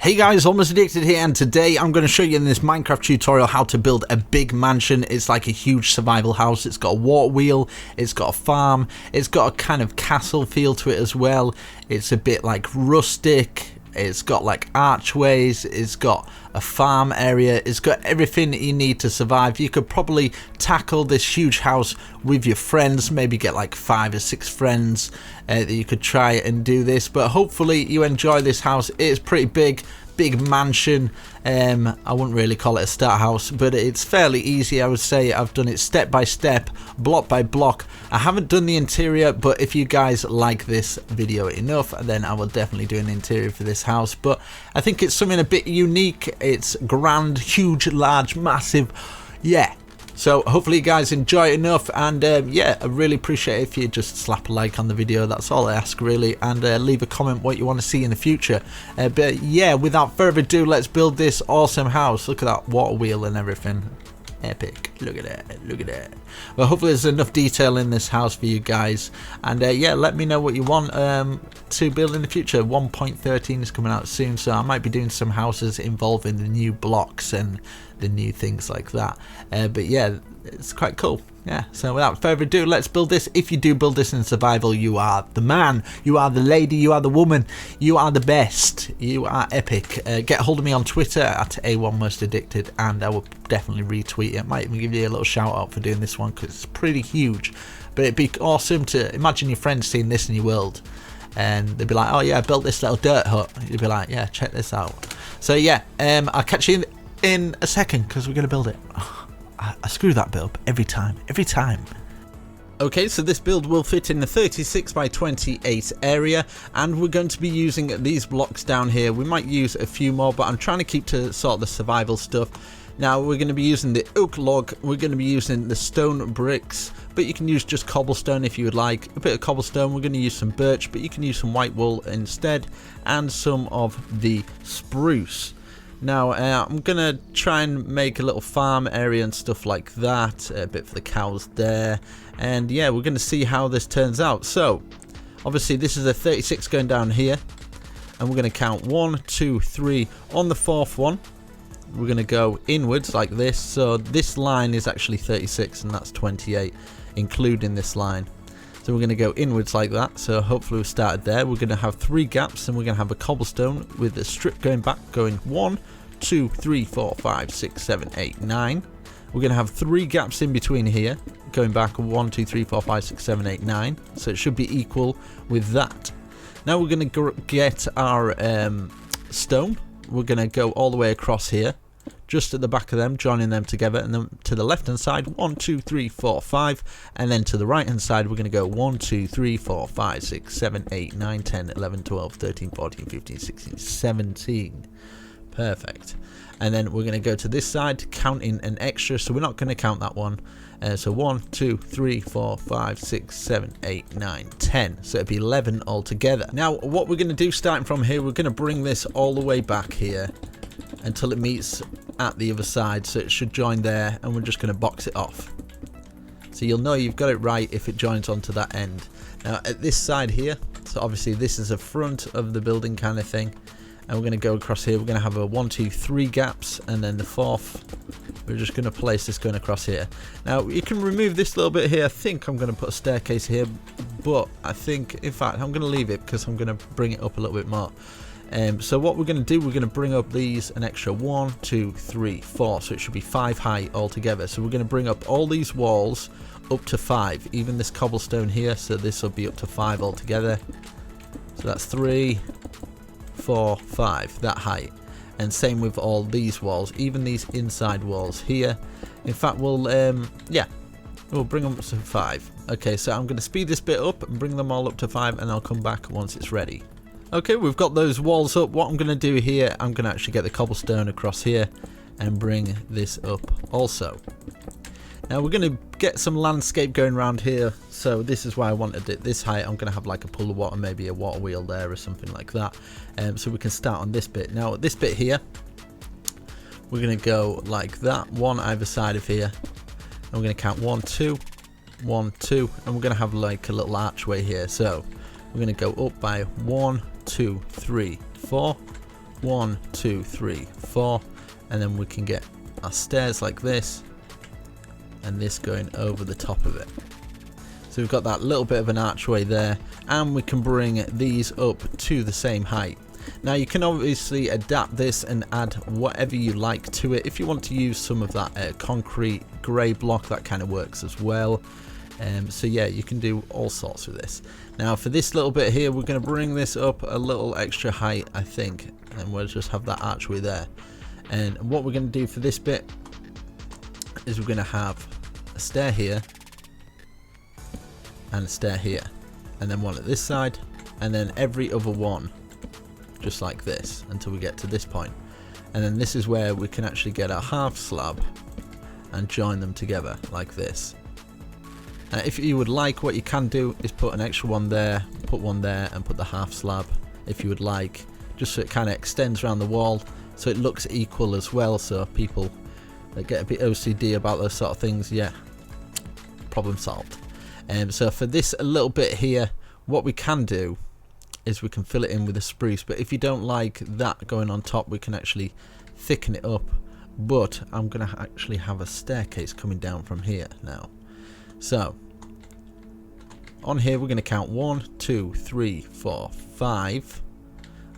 Hey guys, Almost Addicted here, and today I'm going to show you in this Minecraft tutorial how to build a big mansion. It's like a huge survival house. It's got a water wheel, it's got a farm, it's got a kind of castle feel to it as well. It's a bit like rustic, it's got like archways, it's got a farm area, it's got everything that you need to survive. You could probably tackle this huge house with your friends, maybe get like 5 or 6 friends that you could try and do this, but hopefully you enjoy this house. It's pretty big mansion. I wouldn't really call it a start house, but it's fairly easy. I would say I've done it step by step, block by block. I haven't done the interior, but if you guys like this video enough, then I will definitely do an interior for this house. But I think it's something a bit unique. It's grand, huge, large, massive. Yeah. So hopefully you guys enjoy it enough, and yeah, I really appreciate it if you just slap a like on the video. That's all I ask really, and leave a comment what you want to see in the future. But yeah, without further ado, let's build this awesome house. Look at that water wheel and everything. Epic. Look at that, look at that. Well, hopefully there's enough detail in this house for you guys, and yeah, let me know what you want to build in the future. 1.13 is coming out soon, so I might be doing some houses involving the new blocks and the new things like that, but yeah, it's quite cool. Yeah, so without further ado, let's build this. If you do build this in survival, you are the man, you are the lady, you are the woman, you are the best, you are epic. Get hold of me on Twitter at A1MostAddicted, and I will definitely retweet it. Might even give you a little shout out for doing this one because it's pretty huge. But it'd be awesome to imagine your friends seeing this in your world, and they'd be like, oh yeah, I built this little dirt hut. You'd be like, yeah, check this out. So yeah, I'll catch you in a second because we're going to build it. I screw that bit up every time. Okay, so this build will fit in the 36 by 28 area, and we're going to be using these blocks down here. We might use a few more, but I'm trying to keep to sort of the survival stuff. Now we're going to be using the oak log, we're going to be using the stone bricks, but you can use just cobblestone if you would like. A bit of cobblestone, we're going to use some birch, but you can use some white wool instead, and some of the spruce. Now I'm gonna try and make a little farm area and stuff like that, a bit for the cows there, and yeah, we're gonna see how this turns out. So obviously this is a 36 going down here, and we're gonna count 1, 2, 3. On the 4th one we're gonna go inwards like this, so this line is actually 36 and that's 28 including this line. So we're going to go inwards like that, so hopefully we've started there. We're going to have 3 gaps, and we're going to have a cobblestone with a strip going back, going 1, 2, 3, 4, 5, 6, 7, 8, 9. We're going to have 3 gaps in between here, going back 1, 2, 3, 4, 5, 6, 7, 8, 9. So it should be equal with that. Now we're going to get our stone. We're going to go all the way across here, just at the back of them, joining them together, and then to the left hand side 1, 2, 3, 4, 5, and then to the right hand side we're going to go 1, 2, 3, 4, 5, 6, 7, 8, 9, 10, 11, 12, 13, 14, 15, 16, 17. Perfect. And then we're going to go to this side, counting an extra, so we're not going to count that one. So 1, 2, 3, 4, 5, 6, 7, 8, 9, 10. So it'd be 11 altogether. Now what we're going to do starting from here, we're going to bring this all the way back here until it meets at the other side, so it should join there, and we're just going to box it off. So you'll know you've got it right if it joins onto that end. Now at this side here, so obviously this is a front of the building kind of thing, and we're going to go across here. We're going to have a 1, 2, 3 gaps, and then the 4th we're just going to place this going across here. Now you can remove this little bit here. I think I'm going to put a staircase here, but I think, in fact, I'm going to leave it because I'm going to bring it up a little bit more. So what we're going to do, we're going to bring up these an extra 1, 2, 3, 4, so it should be 5 high altogether. So we're going to bring up all these walls up to 5, even this cobblestone here, so this will be up to 5 altogether. So that's 3, 4, 5, that height. And same with all these walls, even these inside walls here. In fact, we'll yeah, we'll bring them up to 5. Okay, so I'm going to speed this bit up and bring them all up to 5, and I'll come back once it's ready. Okay, we've got those walls up. What I'm going to do here, I'm going to actually get the cobblestone across here and bring this up also. Now we're going to get some landscape going around here, so this is why I wanted it this height. I'm going to have like a pool of water, maybe a water wheel there or something like that, so we can start on this bit. Now this bit here, we're going to go like that, one either side of here, and we're going to count 1, 2, 1, 2, and we're going to have like a little archway here. So we're going to go up by 1, 2, 3, 4, 1, 2, 3, 4, and then we can get our stairs like this, and this going over the top of it. So we've got that little bit of an archway there, and we can bring these up to the same height. Now you can obviously adapt this and add whatever you like to it. If you want to use some of that concrete grey block, that kind of works as well. So yeah, you can do all sorts with this. Now for this little bit here, we're going to bring this up a little extra height, I think, and we'll just have that archway there. And what we're going to do for this bit is we're going to have a stair here and a stair here, and then one at this side, and then every other one just like this until we get to this point. And then this is where we can actually get our half slab and join them together like this. If you would like, what you can do is put an extra one there, put one there, and put the half slab if you would like, just so it kind of extends around the wall so it looks equal as well, so people that get a bit OCD about those sort of things, yeah, problem solved. So for this a little bit here, what we can do is we can fill it in with a spruce, but if you don't like that going on top, we can actually thicken it up. But I'm going to actually have a staircase coming down from here now. So on here we're going to count 1, 2, 3, 4, 5.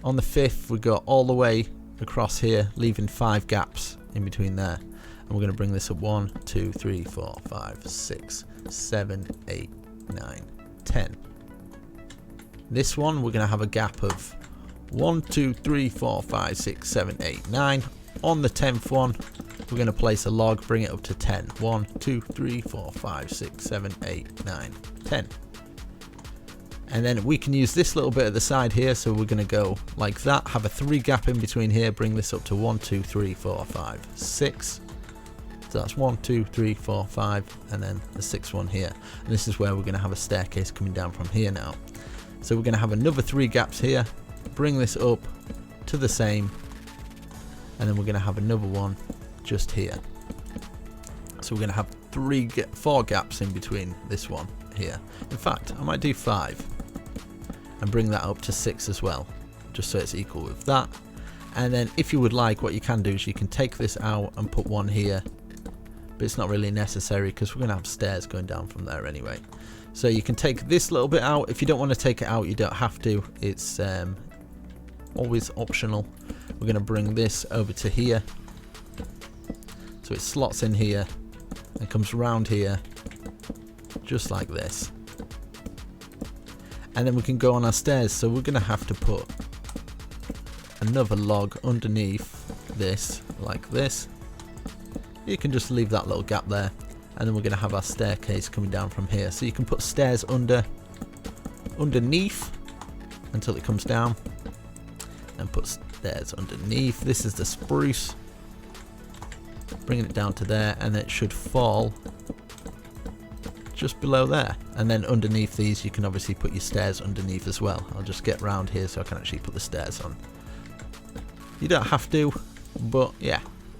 On the 5th we go all the way across here, leaving 5 gaps in between there, and we're going to bring this up 1, 2, 3, 4, 5, 6, 7, 8, 9, 10. This one we're going to have a gap of 1, 2, 3, 4, 5, 6, 7, 8, 9. On the 10th one we're going to place a log, bring it up to 10. 1, 2, 3, 4, 5, 6, 7, 8, 9, 10. And then we can use this little bit at the side here, so we're going to go like that, have a 3 gap in between here, bring this up to 1, 2, 3, 4, 5, 6. So that's 1, 2, 3, 4, 5, and then the 6th one here. And this is where we're going to have a staircase coming down from here now. So we're going to have another 3 gaps here, bring this up to the same, and then we're going to have another one just here. So we're going to have 4 gaps in between this one here. In fact, I might do 5 and bring that up to 6 as well, just so it's equal with that. And then if you would like, what you can do is you can take this out and put one here, but it's not really necessary because we're going to have stairs going down from there anyway. So you can take this little bit out. If you don't want to take it out, you don't have to. It's always optional. We're going to bring this over to here, so it slots in here and comes around here just like this. And then we can go on our stairs, so we're going to have to put another log underneath this like this. You can just leave that little gap there, and then we're going to have our staircase coming down from here. So you can put stairs underneath until it comes down, and put stairs underneath. This is the spruce, bringing it down to there, and it should fall just below there. And then underneath these you can obviously put your stairs underneath as well. I'll just get round here so I can actually put the stairs on. You don't have to, but yeah,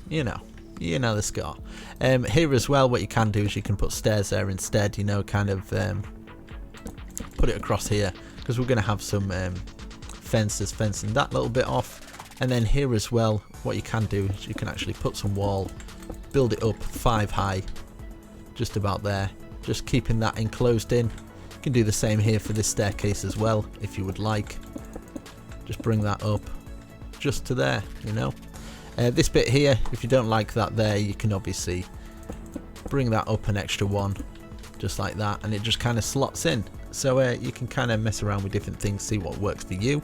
you know the score. Here as well, what you can do is you can put stairs there instead, you know, kind of put it across here, because we're going to have some fences fencing that little bit off. And then here as well, what you can do is you can actually put some wall, build it up 5 high, just about there, just keeping that enclosed in. You can do the same here for this staircase as well if you would like. Just bring that up just to there, you know. This bit here, if you don't like that there, you can obviously bring that up an extra one just like that, and it just kind of slots in. So you can kind of mess around with different things, see what works for you.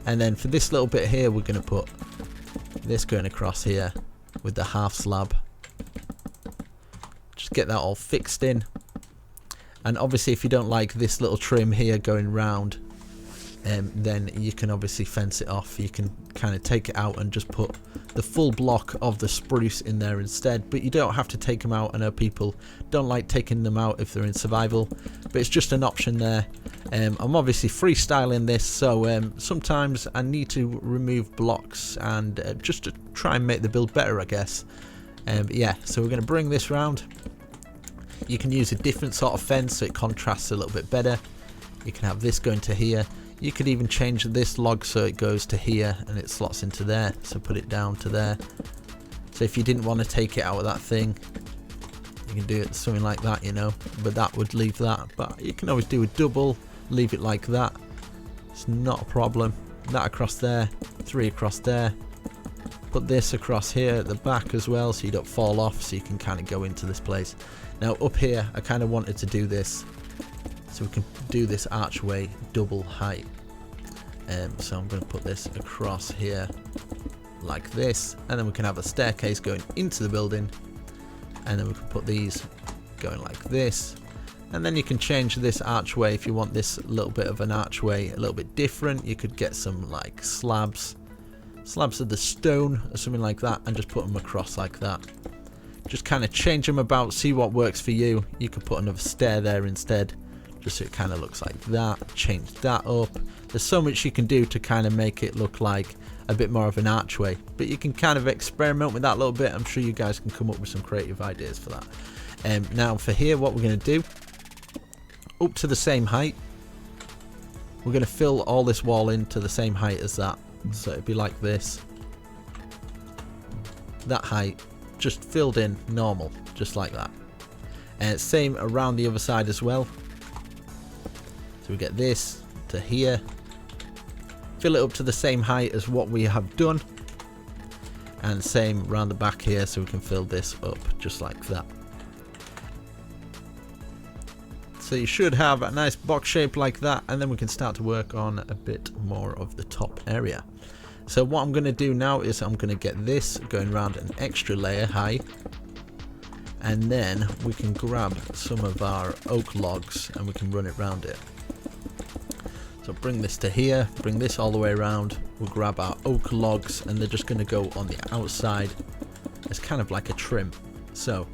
And then for this little bit here, we're going to put this going across here with the half slab. Just get that all fixed in. And obviously if you don't like this little trim here going round, then you can obviously fence it off. You can kind of take it out and just put the full block of the spruce in there instead, but you don't have to take them out. I know people don't like taking them out if they're in survival, but it's just an option there. I'm obviously freestyling this, so sometimes I need to remove blocks and just to try and make the build better, I guess. Yeah, so we're going to bring this round. You can use a different sort of fence so it contrasts a little bit better. You can have this going to here. You could even change this log so it goes to here and it slots into there, so put it down to there. So if you didn't want to take it out of that thing, you can do it something like that, you know, but that would leave that. But you can always do a double, leave it like that, it's not a problem. That across there, 3 across there. Put this across here at the back as well, so you don't fall off, so you can kind of go into this place. Now up here, I kind of wanted to do this, so we can do this archway double height. So I'm going to put this across here like this, and then we can have a staircase going into the building, and then we can put these going like this. And then you can change this archway if you want this little bit of an archway a little bit different. You could get some like slabs of the stone or something like that, and just put them across like that. Just kind of change them about, see what works for you. You could put another stair there instead, just so it kind of looks like that. Change that up. There's so much you can do to kind of make it look like a bit more of an archway, but you can kind of experiment with that a little bit. I'm sure you guys can come up with some creative ideas for that. Now for here, what we're going to do, up to the same height, we're going to fill all this wall in to the same height as that. So it'd be like this, that height, just filled in normal, just like that. And same around the other side as well. So we get this to here, fill it up to the same height as what we have done, and same around the back here, so we can fill this up just like that. So you should have a nice box shape like that, and then we can start to work on a bit more of the top area. So what I'm going to do now is I'm going to get this going around an extra layer high, and then we can grab some of our oak logs and we can run it around it. So bring this to here, bring this all the way around, we'll grab our oak logs, and they're just going to go on the outside as kind of like a trim. So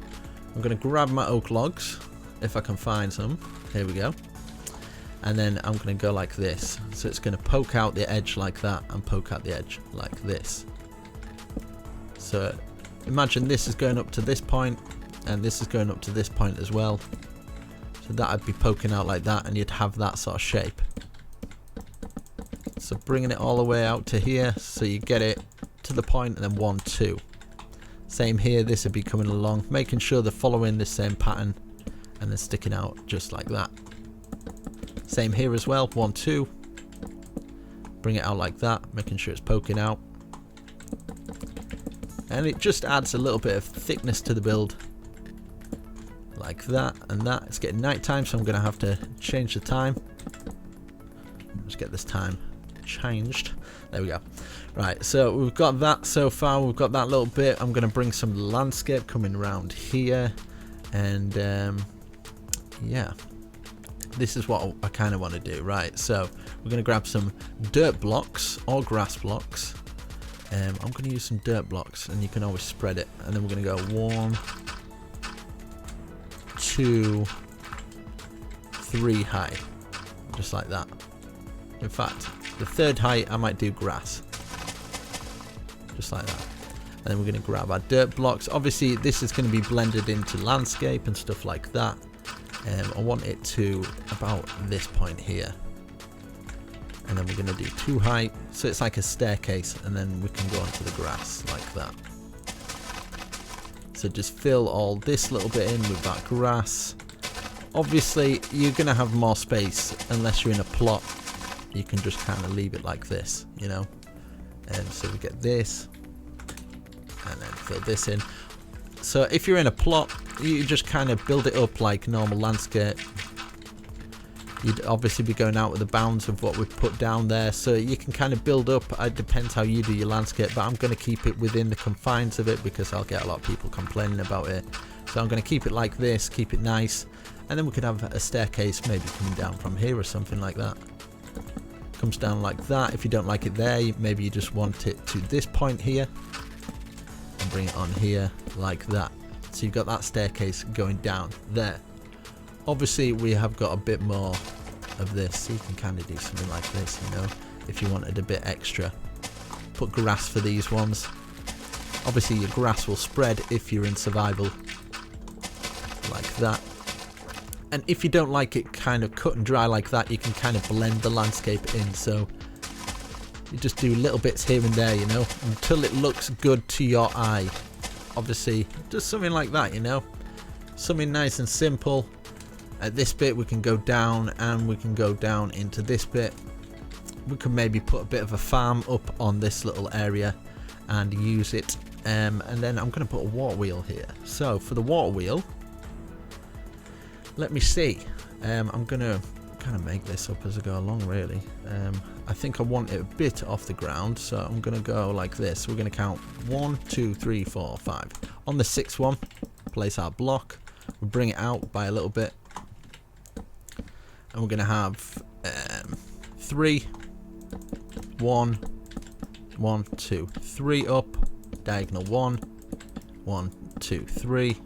I'm going to grab my oak logs, if I can find some. Here we go. And then I'm going to go like this. So it's going to poke out the edge like that and poke out the edge like this. So imagine this is going up to this point and this is going up to this point as well. So that'd be poking out like that, and you'd have that sort of shape. So bringing it all the way out to here, so you get it to the point, and then 1, 2. Same here, this would be coming along, making sure they're following the same pattern, and then sticking out just like that. Same here as well, 1, 2. Bring it out like that, making sure it's poking out. And it just adds a little bit of thickness to the build. Like that and that. It's getting night time, so I'm going to have to change the time. Let's get this time changed. There we go. Right, so we've got that so far. We've got that little bit. I'm going to bring some landscape coming around here. And yeah, this is what I kind of want to do. Right, so we're going to grab some dirt blocks or grass blocks. I'm going to use some dirt blocks, and you can always spread it. And then we're going to go 1, 2, 3 high, just like that. In fact, the third height I might do grass, just like that. And then we're going to grab our dirt blocks. Obviously this is going to be blended into landscape and stuff like that. I want it to about this point here, and then we're going to do 2 height, so it's like a staircase, and then we can go onto the grass like that. So just fill all this little bit in with that grass. Obviously you're going to have more space unless you're in a plot. You can just kind of leave it like this, you know. And so we get this, and then fill this in. So if you're in a plot, you just kind of build it up like normal landscape. You'd obviously be going out with the bounds of what we've put down there, so you can kind of build up. It depends how you do your landscape, but I'm going to keep it within the confines of it because I'll get a lot of people complaining about it. So I'm going to keep it like this, keep it nice, and then we could have a staircase maybe coming down from here or something like that. Comes down like that. If you don't like it there, maybe you just want it to this point here and bring it on here like that. So you've got that staircase going down there. Obviously we have got a bit more of this, so you can kind of do something like this, you know, if you wanted a bit extra. Put grass for these ones. Obviously your grass will spread if you're in survival, like that. And if you don't like it kind of cut and dry like that, you can kind of blend the landscape in. So you just do little bits here and there, you know, until it looks good to your eye. Obviously, just something like that, you know, something nice and simple. At this bit, we can go down and we can go down into this bit. We can maybe put a bit of a farm up on this little area and use it. And then I'm going to put a water wheel here. So for the water wheel, let me see. I'm going to kind of make this up as I go along, really. I think I want it a bit off the ground, so I'm going to go like this. We're going to count 1, 2, 3, 4, 5. On the 6th one, place our block. We'll bring it out by a little bit. And we're going to have 3, 1, 1, 2, 3 up, diagonal 1, 1, 2, 3,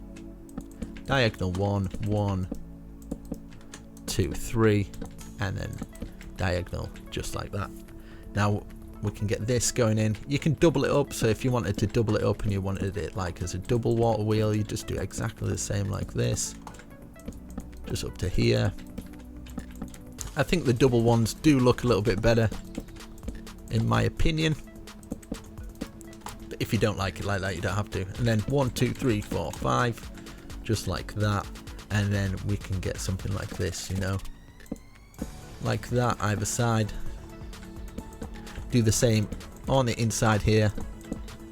diagonal 1, 1, 2, 3, and then diagonal just like that. Now we can get this going in. You can double it up, so if you wanted to double it up and you wanted it like as a double water wheel, you just do exactly the same like this, just up to here. I think the double ones do look a little bit better, in my opinion. But if you don't like it like that, you don't have to. And then 1, 2, 3, 4, 5, just like that. And then we can get something like this, you know, like that either side. Do the same on the inside here,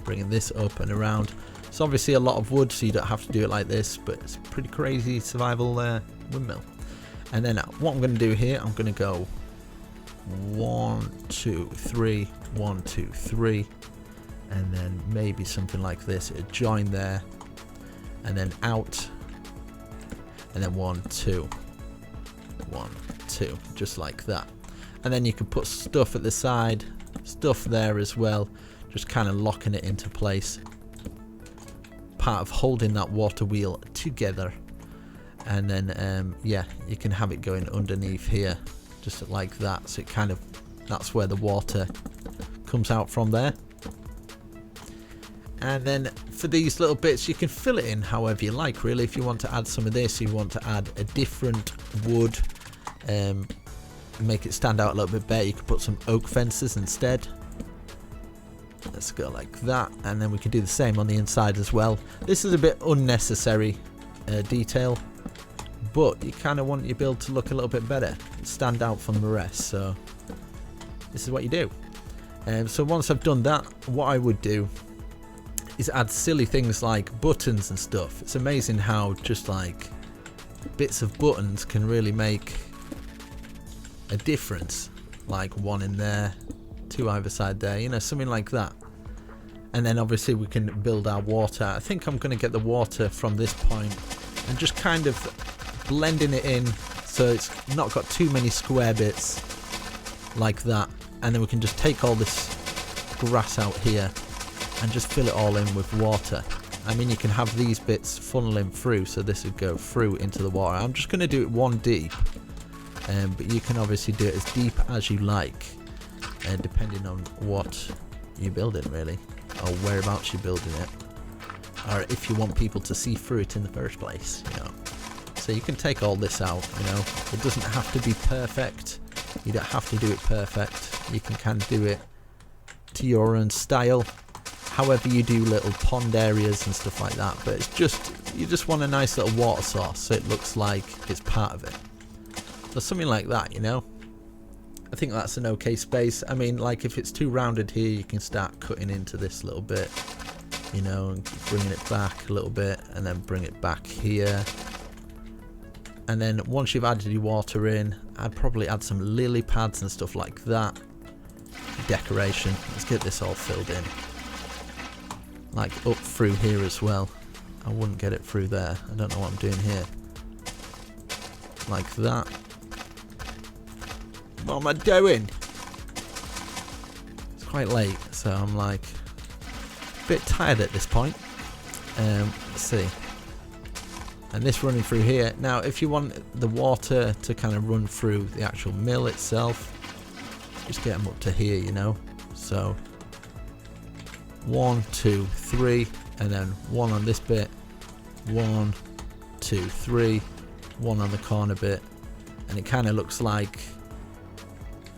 bringing this up and around. It's obviously a lot of wood, so you don't have to do it like this, but it's a pretty crazy survival windmill. And then what I'm going to do here, I'm going to go 1, 2, 3, 1, 2, 3, and then maybe something like this, a join there, and then out, and then 1, 2, 1, 2, just like that. And then you can put stuff at the side, stuff there as well, just kind of locking it into place, part of holding that water wheel together. And then yeah, you can have it going underneath here, just like that, so it kind of, that's where the water comes out from there. And then for these little bits, you can fill it in however you like, really. If you want to add some of this, you want to add a different wood, make it stand out a little bit better, you could put some oak fences instead. Let's go like that, and then we can do the same on the inside as well. This is a bit unnecessary detail, but you kind of want your build to look a little bit better, stand out from the rest, so this is what you do. So once I've done that, what I would do is add silly things like buttons and stuff. It's amazing how just like bits of buttons can really make a difference, like one in there, 2 either side there, you know, something like that. And then obviously we can build our water. I think I'm going to get the water from this point and just kind of blending it in so it's not got too many square bits like that. And then we can just take all this grass out here and just fill it all in with water. I mean, you can have these bits funneling through, so this would go through into the water. I'm just going to do it 1 deep, but you can obviously do it as deep as you like, depending on what you're building, really, or whereabouts you're building it, or if you want people to see through it in the first place, you know. So you can take all this out, you know. It doesn't have to be perfect. You don't have to do it perfect. You can kind of do it to your own style, however you do little pond areas and stuff like that. But it's just, you just want a nice little water source so it looks like it's part of it. So something like that, you know. I think that's an okay space. I mean, like if it's too rounded here, you can start cutting into this little bit, you know, and bringing it back a little bit, and then bring it back here. And then once you've added your water in, I'd probably add some lily pads and stuff like that. Decoration. Let's get this all filled in. Like up through here as well. I wouldn't get it through there. I don't know what I'm doing here. Like that. What am I doing? It's quite late, so I'm like a bit tired at this point. Let's see. And this running through here. Now, if you want the water to kind of run through the actual mill itself, just get them up to here, you know. So 1, 2, 3, and then 1 on this bit. 1, 2, 3, one on the corner bit, and it kind of looks like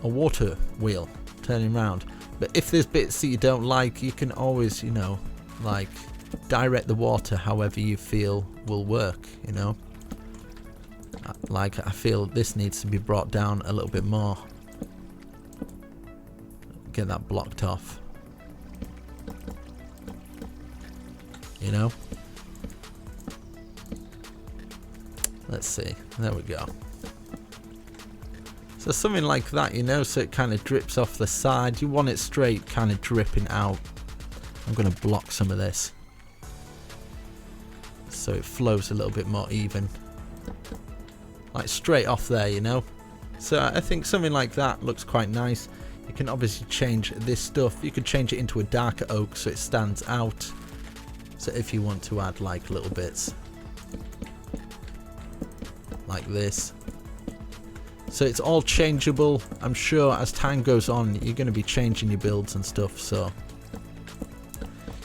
a water wheel turning round. But if there's bits that you don't like, you can always, you know, like direct the water however you feel will work, you know. Like, I feel this needs to be brought down a little bit more. Get that blocked off, you know. Let's see, there we go. So something like that, you know, so it kind of drips off the side. You want it straight, kind of dripping out. I'm going to block some of this so it flows a little bit more even, like straight off there, you know. So I think something like that looks quite nice. You can obviously change this stuff. You could change it into a darker oak so it stands out. So if you want to add like little bits like this, so it's all changeable. I'm sure as time goes on you're going to be changing your builds and stuff. So,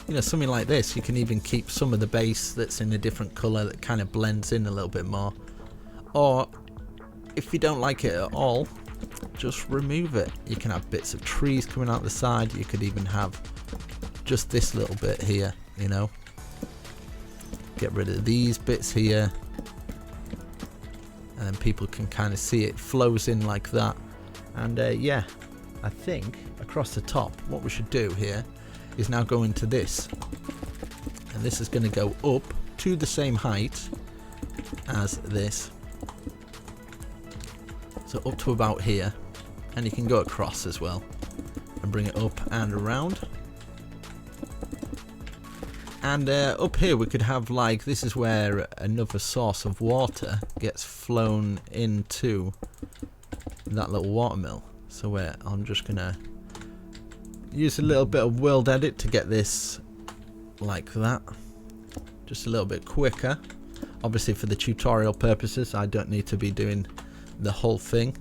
you know, something like this, you can even keep some of the base that's in a different colour that kind of blends in a little bit more. Or if you don't like it at all, just remove it. You can have bits of trees coming out the side. You could even have just this little bit here, you know. Get rid of these bits here, and then people can kind of see it flows in like that. And yeah, I think across the top what we should do here is now go into this, and this is going to go up to the same height as this, so up to about here, and you can go across as well and bring it up and around. And up here we could have, like, this is where another source of water gets flown into that little water mill. So I'm just gonna use a little bit of world edit to get this like that, just a little bit quicker. Obviously for the tutorial purposes I don't need to be doing the whole thing,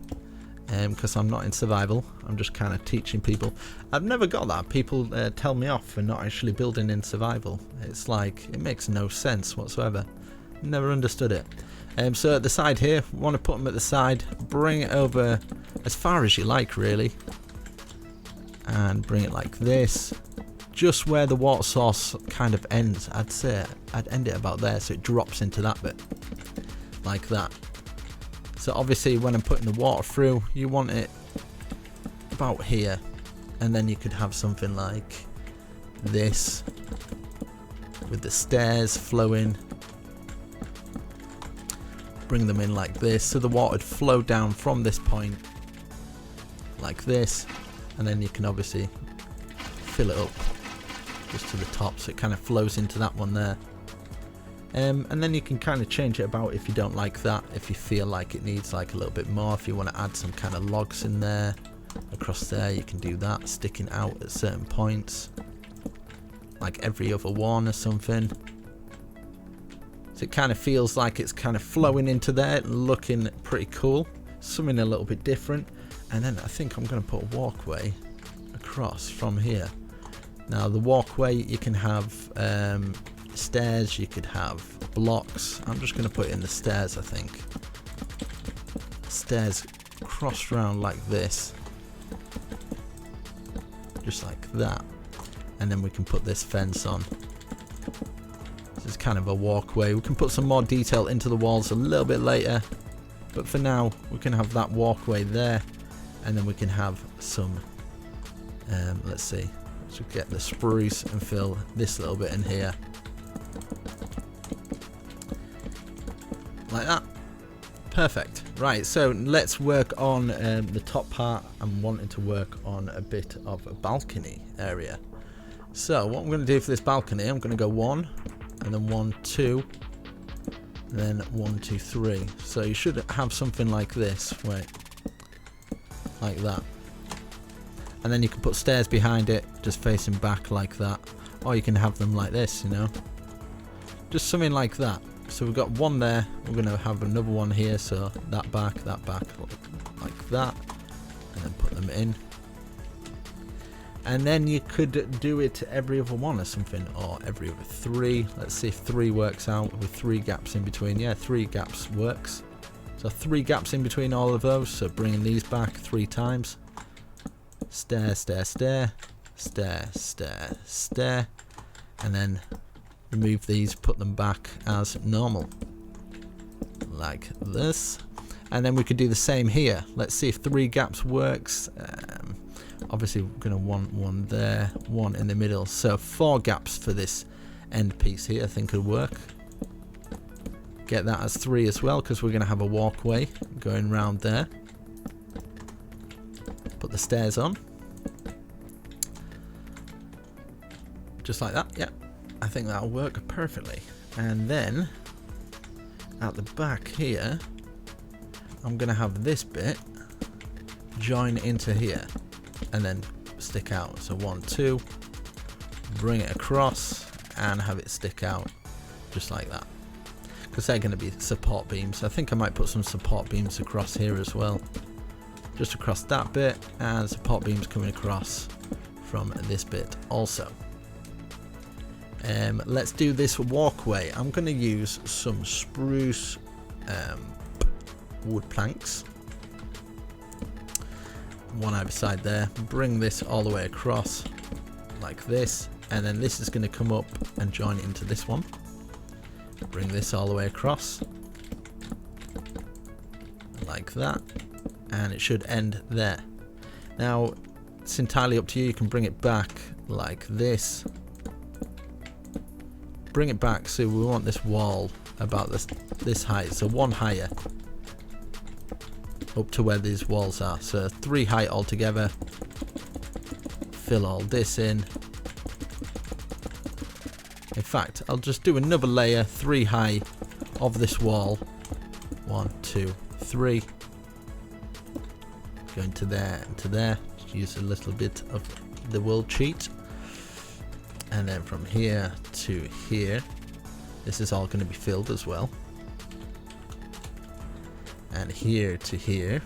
because I'm not in survival. I'm just kind of teaching people. I've never got that. People tell me off for not actually building in survival. It's like, it makes no sense whatsoever. Never understood it. So at the side here, want to put them at the side, bring it over as far as you like really, and bring it like this, just where the water source kind of ends. I'd say I'd end it about there so it drops into that bit like that. So obviously when I'm putting the water through, you want it about here, and then you could have something like this with the stairs flowing. Bring them in like this, so the water would flow down from this point like this, and then you can obviously fill it up just to the top so it kind of flows into that one there. And then you can kind of change it about if you don't like that, if you feel like it needs like a little bit more. If you want to add some kind of logs in there, across there, you can do that, sticking out at certain points, like every other one or something. So it kind of feels like it's kind of flowing into there, looking pretty cool, something a little bit different. And then I think I'm going to put a walkway across from here. Now the walkway, you can have stairs, you could have blocks. I'm just going to put in the stairs, I think. Stairs crossed round like this, just like that, and then we can put this fence on. This is kind of a walkway. We can put some more detail into the walls a little bit later, but for now we can have that walkway there, and then we can have some let's see, let's get the spruce and fill this little bit in here like that. Perfect. Right, so let's work on the top part. I'm wanting to work on a bit of a balcony area. So what I'm going to do for this balcony, I'm going to go 1, and then 1, 2, then 1, 2, 3. So you should have something like this, wait, like that. And then you can put stairs behind it, just facing back like that. Or you can have them like this, you know, just something like that. So we've got one there, we're going to have another one here, so that back, like that, and then put them in. And then you could do it every other one or something, or every other 3. Let's see if 3 works out with 3 gaps in between. Yeah, 3 gaps works. So 3 gaps in between all of those. So bringing these back 3 times. Stair, stair, stair, stair, stair, stair, and then remove these, put them back as normal, like this. And then we could do the same here. Let's see if 3 gaps works. Obviously we're going to want 1 there, 1 in the middle, so 4 gaps for this end piece here I think could work. Get that as 3 as well, because we're going to have a walkway going round there. Put the stairs on. Just like that, yeah. I think that'll work perfectly. And then, at the back here, I'm going to have this bit join into here. And then stick out. So 1, 2, bring it across, and have it stick out. Just like that. Because they're going to be support beams. I think I might put some support beams across here as well. Just across that bit, and support beams coming across from this bit also. Let's do this walkway. I'm going to use some spruce wood planks. 1 either side there. Bring this all the way across like this, and then this is going to come up and join into this one. Bring this all the way across like that, and it should end there. Now it's entirely up to you. You can bring it back like this. Bring it back, so we want this wall about this height, so 1 higher up to where these walls are, so 3 height altogether. Fill all this in. In fact, I'll just do another layer 3 high of this wall. 1, 2, 3. Going to there and to there. Just use a little bit of the world cheat. And then from here to here, this is all going to be filled as well. And here to here,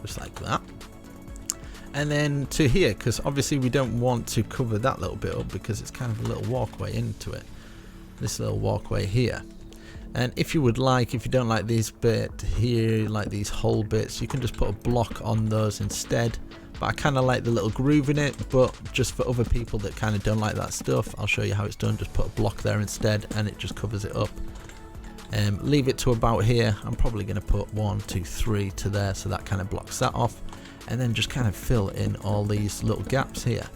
just like that. And then to here, because obviously we don't want to cover that little bit up, because it's kind of a little walkway into it. This little walkway here. And if you would like, if you don't like this bit here, like these whole bits, you can just put a block on those instead. But I kind of like the little groove in it, but just for other people that kind of don't like that stuff, I'll show you how it's done. Just put a block there instead, and it just covers it up. Leave it to about here. I'm probably going to put 1, 2, 3 to there, so that kind of blocks that off. And then just kind of fill in all these little gaps here.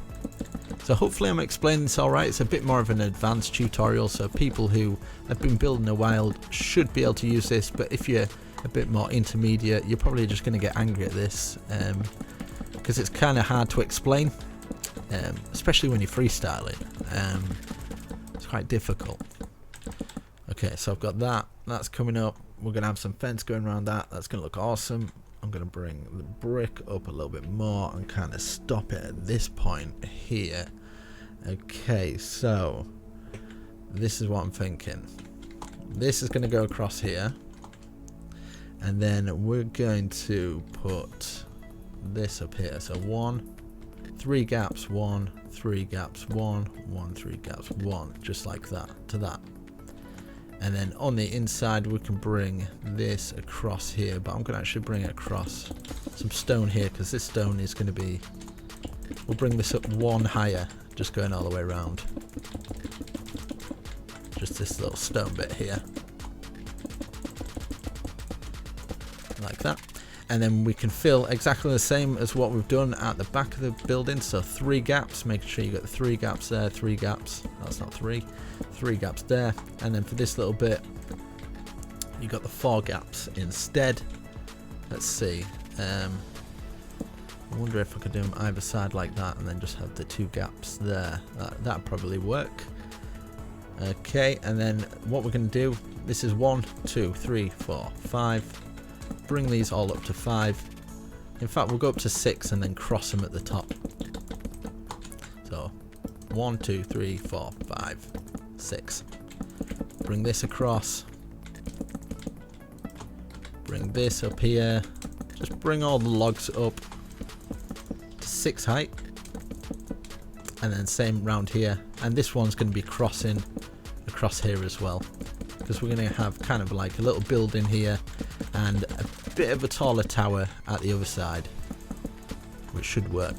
So hopefully I'm explaining this alright. It's a bit more of an advanced tutorial, so people who have been building a while should be able to use this, but if you're a bit more intermediate, you're probably just going to get angry at this, because it's kind of hard to explain, especially when you're freestyling. It's quite difficult. Okay, so I've got that. That's coming up. We're going to have some fence going around that. That's going to look awesome. I'm going to bring the brick up a little bit more and kind of stop it at this point here. Okay, so this is what I'm thinking. This is going to go across here. And then we're going to put this up here. So 1, 3 gaps, 1, 3 gaps, 1, 1, 3 gaps, 1. Just like that to that. And then on the inside we can bring this across here, but I'm going to actually bring it across some stone here, because this stone is going to be, we'll bring this up 1 higher, just going all the way around. Just this little stone bit here. Like that. And then we can fill exactly the same as what we've done at the back of the building. So 3 gaps, making sure you got the 3 gaps there, 3 gaps, that's not 3 gaps there. And then for this little bit, you got the 4 gaps instead. Let's see. I wonder if I could do them either side like that, and then just have the 2 gaps there. That'd probably work. Okay, and then what we're going to do, this is 1, 2, 3, 4, 5. Bring these all up to 5. In fact, we'll go up to 6 and then cross them at the top. So 1, 2, 3, 4, 5, 6. Bring this across. Bring this up here. Just bring all the logs up to 6 height, and then same round here, and this one's going to be crossing across here as well, because we're going to have kind of like a little building here and a bit of a taller tower at the other side, which should work.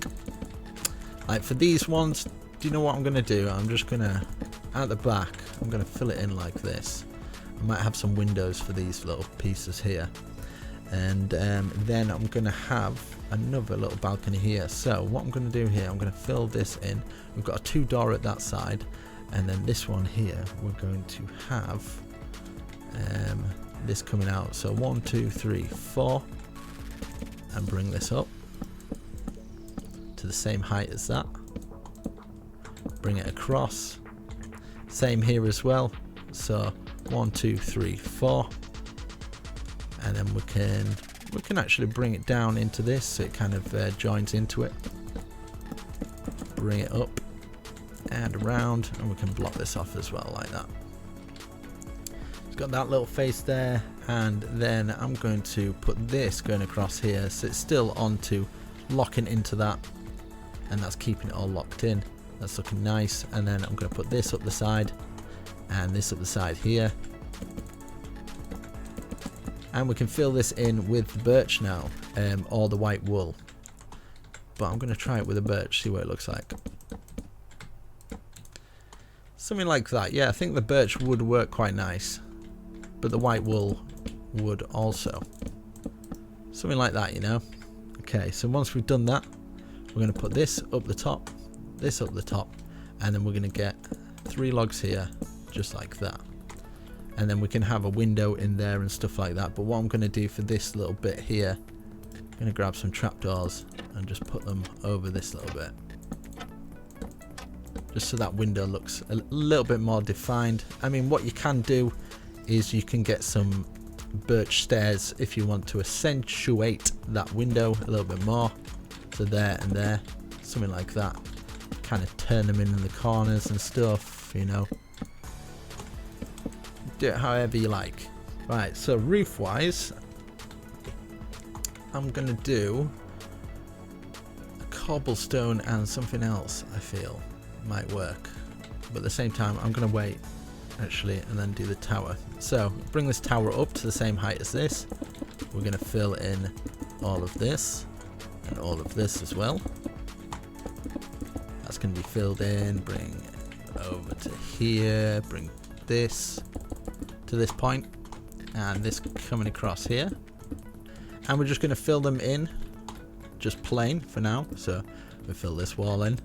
Like for these ones, do you know what I'm going to do? I'm just going to, at the back, I'm going to fill it in like this. I might have some windows for these little pieces here, and then I'm going to have another little balcony here. So what I'm going to do here, I'm going to fill this in. We've got a 2-door at that side, and then this one here we're going to have this coming out. So 1, 2, 3, 4, and bring this up to the same height as that. Bring it across. Same here as well. So 1, 2, 3, 4, and then we can actually bring it down into this so it kind of joins into it. Bring it up and around, and we can block this off as well like that. It's got that little face there, and then I'm going to put this going across here so it's still onto locking into that, and that's keeping it all locked in. That's looking nice. And then I'm going to put this up the side and this up the side here, and we can fill this in with the birch now, or the white wool, but I'm going to try it with the birch, see what it looks like. Something like that. Yeah, I think the birch would work quite nice, but the white wool would also. Something like that, you know. Okay, so once we've done that, we're going to put this up the top, this up the top, and then we're going to get 3 logs here just like that, and then we can have a window in there and stuff like that. But what I'm going to do for this little bit here, I'm going to grab some trapdoors and just put them over this little bit, just so that window looks a little bit more defined. I mean, what you can do is you can get some birch stairs if you want to accentuate that window a little bit more, so there and there, something like that. Kind of turn them in the corners and stuff, you know. Do it however you like. Right, so roof wise, I'm gonna do a cobblestone and something else I feel might work, but at the same time I'm gonna wait actually and then do the tower. So bring this tower up to the same height as this. We're gonna fill in all of this and all of this as well. That's going to be filled in. Bring it over to here, bring this to this point, and this coming across here, and we're just going to fill them in just plain for now. So we fill this wall in,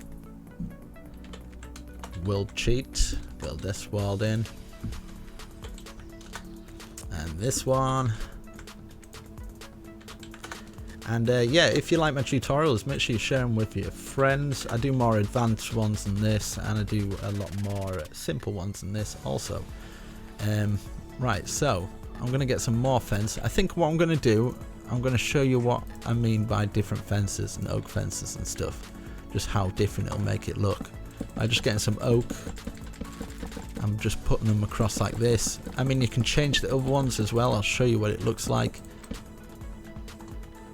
we'll cheat, fill this wall in, and this one. And yeah, if you like my tutorials, make sure you share them with your friends. I do more advanced ones than this, and I do a lot more simple ones than this also. Right, so I'm going to get some more fence. I think what I'm going to do, I'm going to show you what I mean by different fences and oak fences and stuff, just how different it'll make it look. I'm just getting some oak, I'm just putting them across like this. I mean, you can change the other ones as well. I'll show you what it looks like.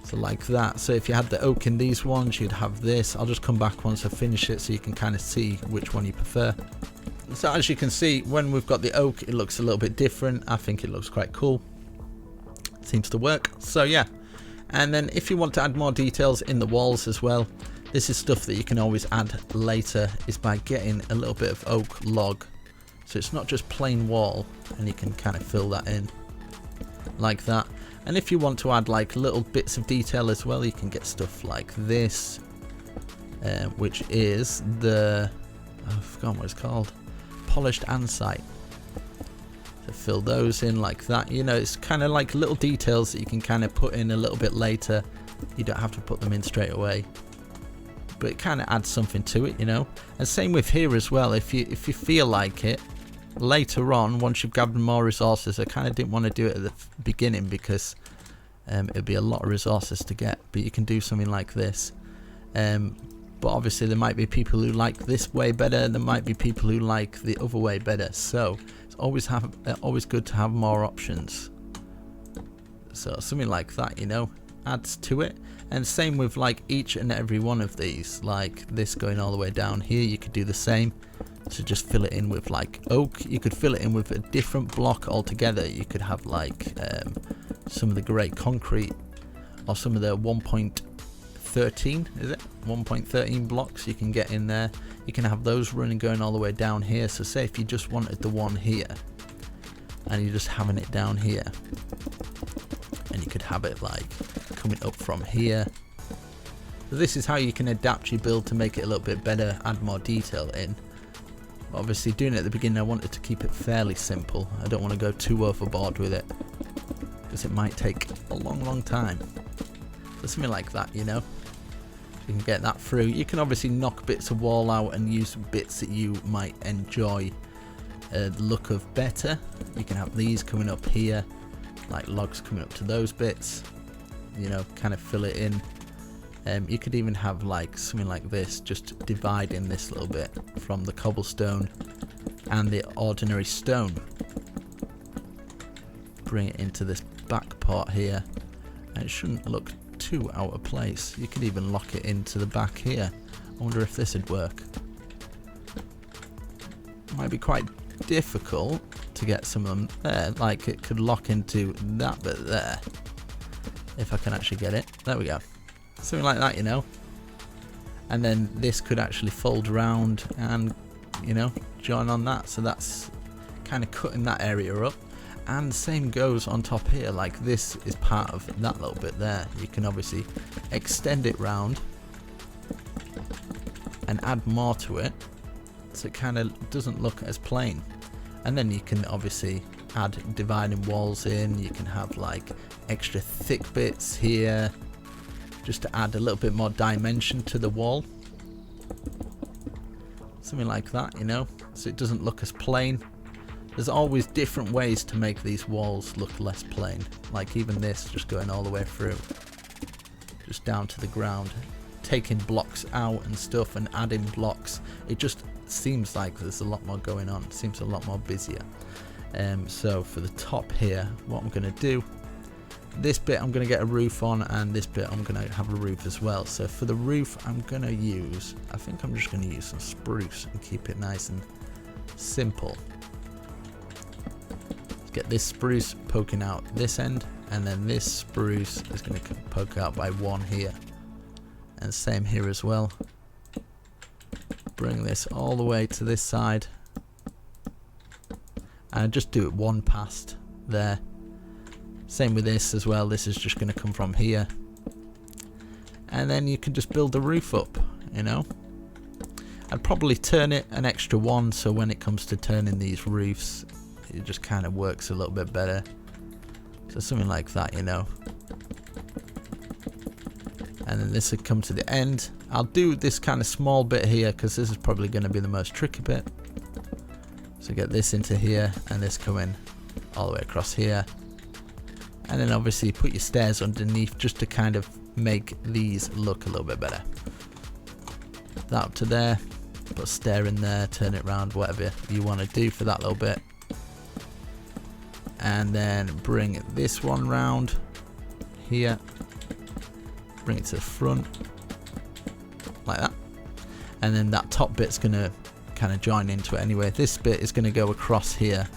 So like that. So if you had the oak in these ones, you'd have this. I'll just come back once I finish it so you can kind of see which one you prefer. So as you can see, when we've got the oak, it looks a little bit different. I think it looks quite cool. Seems to work. So yeah. And then if you want to add more details in the walls as well, this is stuff that you can always add later, is by getting a little bit of oak log. So it's not just plain wall, and you can kind of fill that in like that. And if you want to add like little bits of detail as well, you can get stuff like this, which is the, I've forgotten what it's called, polished andesite. So fill those in like that. You know, it's kind of like little details that you can kind of put in a little bit later. You don't have to put them in straight away, but it kind of adds something to it, you know. And same with here as well. If you feel like it later on, once you've gathered more resources, I kind of didn't want to do it at the beginning because it'd be a lot of resources to get, but you can do something like this. But obviously there might be people who like this way better, there might be people who like the other way better, so it's always good to have more options. So something like that, you know, adds to it. And same with like each and every one of these, like this going all the way down here, you could do the same. So just fill it in with like oak. You could fill it in with a different block altogether. You could have like some of the grey concrete, or some of the 1.13, is it? 1.13 blocks you can get in there. You can have those running going all the way down here. So say if you just wanted the one here, and you're just having it down here, and you could have it like coming up from here. So this is how you can adapt your build to make it a little bit better, add more detail in. Obviously doing it at the beginning, I wanted to keep it fairly simple. I don't want to go too overboard with it, because it might take a long time. So something like that, you know, you can get that through. You can obviously knock bits of wall out and use bits that you might enjoy the look of better. You can have these coming up here, like logs coming up to those bits, you know, kind of fill it in. You could even have like something like this, just dividing this little bit from the cobblestone and the ordinary stone. Bring it into this back part here, and it shouldn't look too out of place. You could even lock it into the back here. I wonder if this would work. Might be quite difficult to get some of them there, like it could lock into that bit there. If I can actually get it. There we go. Something like that, you know. And then this could actually fold around and, you know, join on that. So that's kind of cutting that area up. And same goes on top here, like this is part of that little bit there. You can obviously extend it round and add more to it, so it kind of doesn't look as plain. And then you can obviously add dividing walls in. You can have like extra thick bits here, just to add a little bit more dimension to the wall. Something like that, you know, so it doesn't look as plain. There's always different ways to make these walls look less plain. Like even this, just going all the way through, just down to the ground, taking blocks out and stuff and adding blocks. It just seems like there's a lot more going on. It seems a lot more busier. So for the top here, what I'm going to do, this bit I'm going to get a roof on, and this bit I'm going to have a roof as well. So for the roof, I'm going to use, I think I'm just going to use some spruce and keep it nice and simple. Let's get this spruce poking out this end, and then this spruce is going to poke out by one here, and same here as well. Bring this all the way to this side, and just do it one past there. Same with this as well. This is just going to come from here, and then you can just build the roof up, you know. I'd probably turn it an extra one, so when it comes to turning these roofs, it just kind of works a little bit better. So something like that, you know. And then this would come to the end. I'll do this kind of small bit here, because this is probably going to be the most tricky bit. So get this into here, and this coming all the way across here. And then obviously put your stairs underneath, just to kind of make these look a little bit better. That up to there, put a stair in there, turn it around, whatever you want to do for that little bit. And then bring this one round here, bring it to the front, like that. And then that top bit's going to kind of join into it anyway. This bit is going to go across here,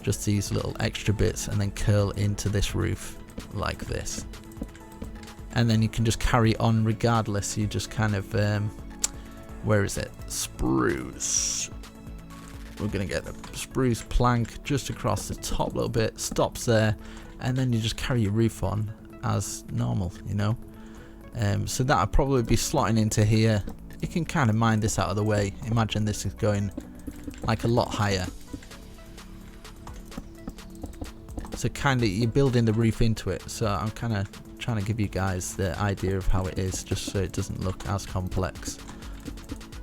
just these little extra bits, and then curl into this roof like this. And then you can just carry on regardless. You just kind of where is it? Spruce. We're gonna get the spruce plank just across the top little bit, stops there, and then you just carry your roof on as normal, you know. So that'll probably be slotting into here. You can kind of mind this out of the way. Imagine this is going like a lot higher. So kind of you're building the roof into it. So I'm kind of trying to give you guys the idea of how it is, just so it doesn't look as complex.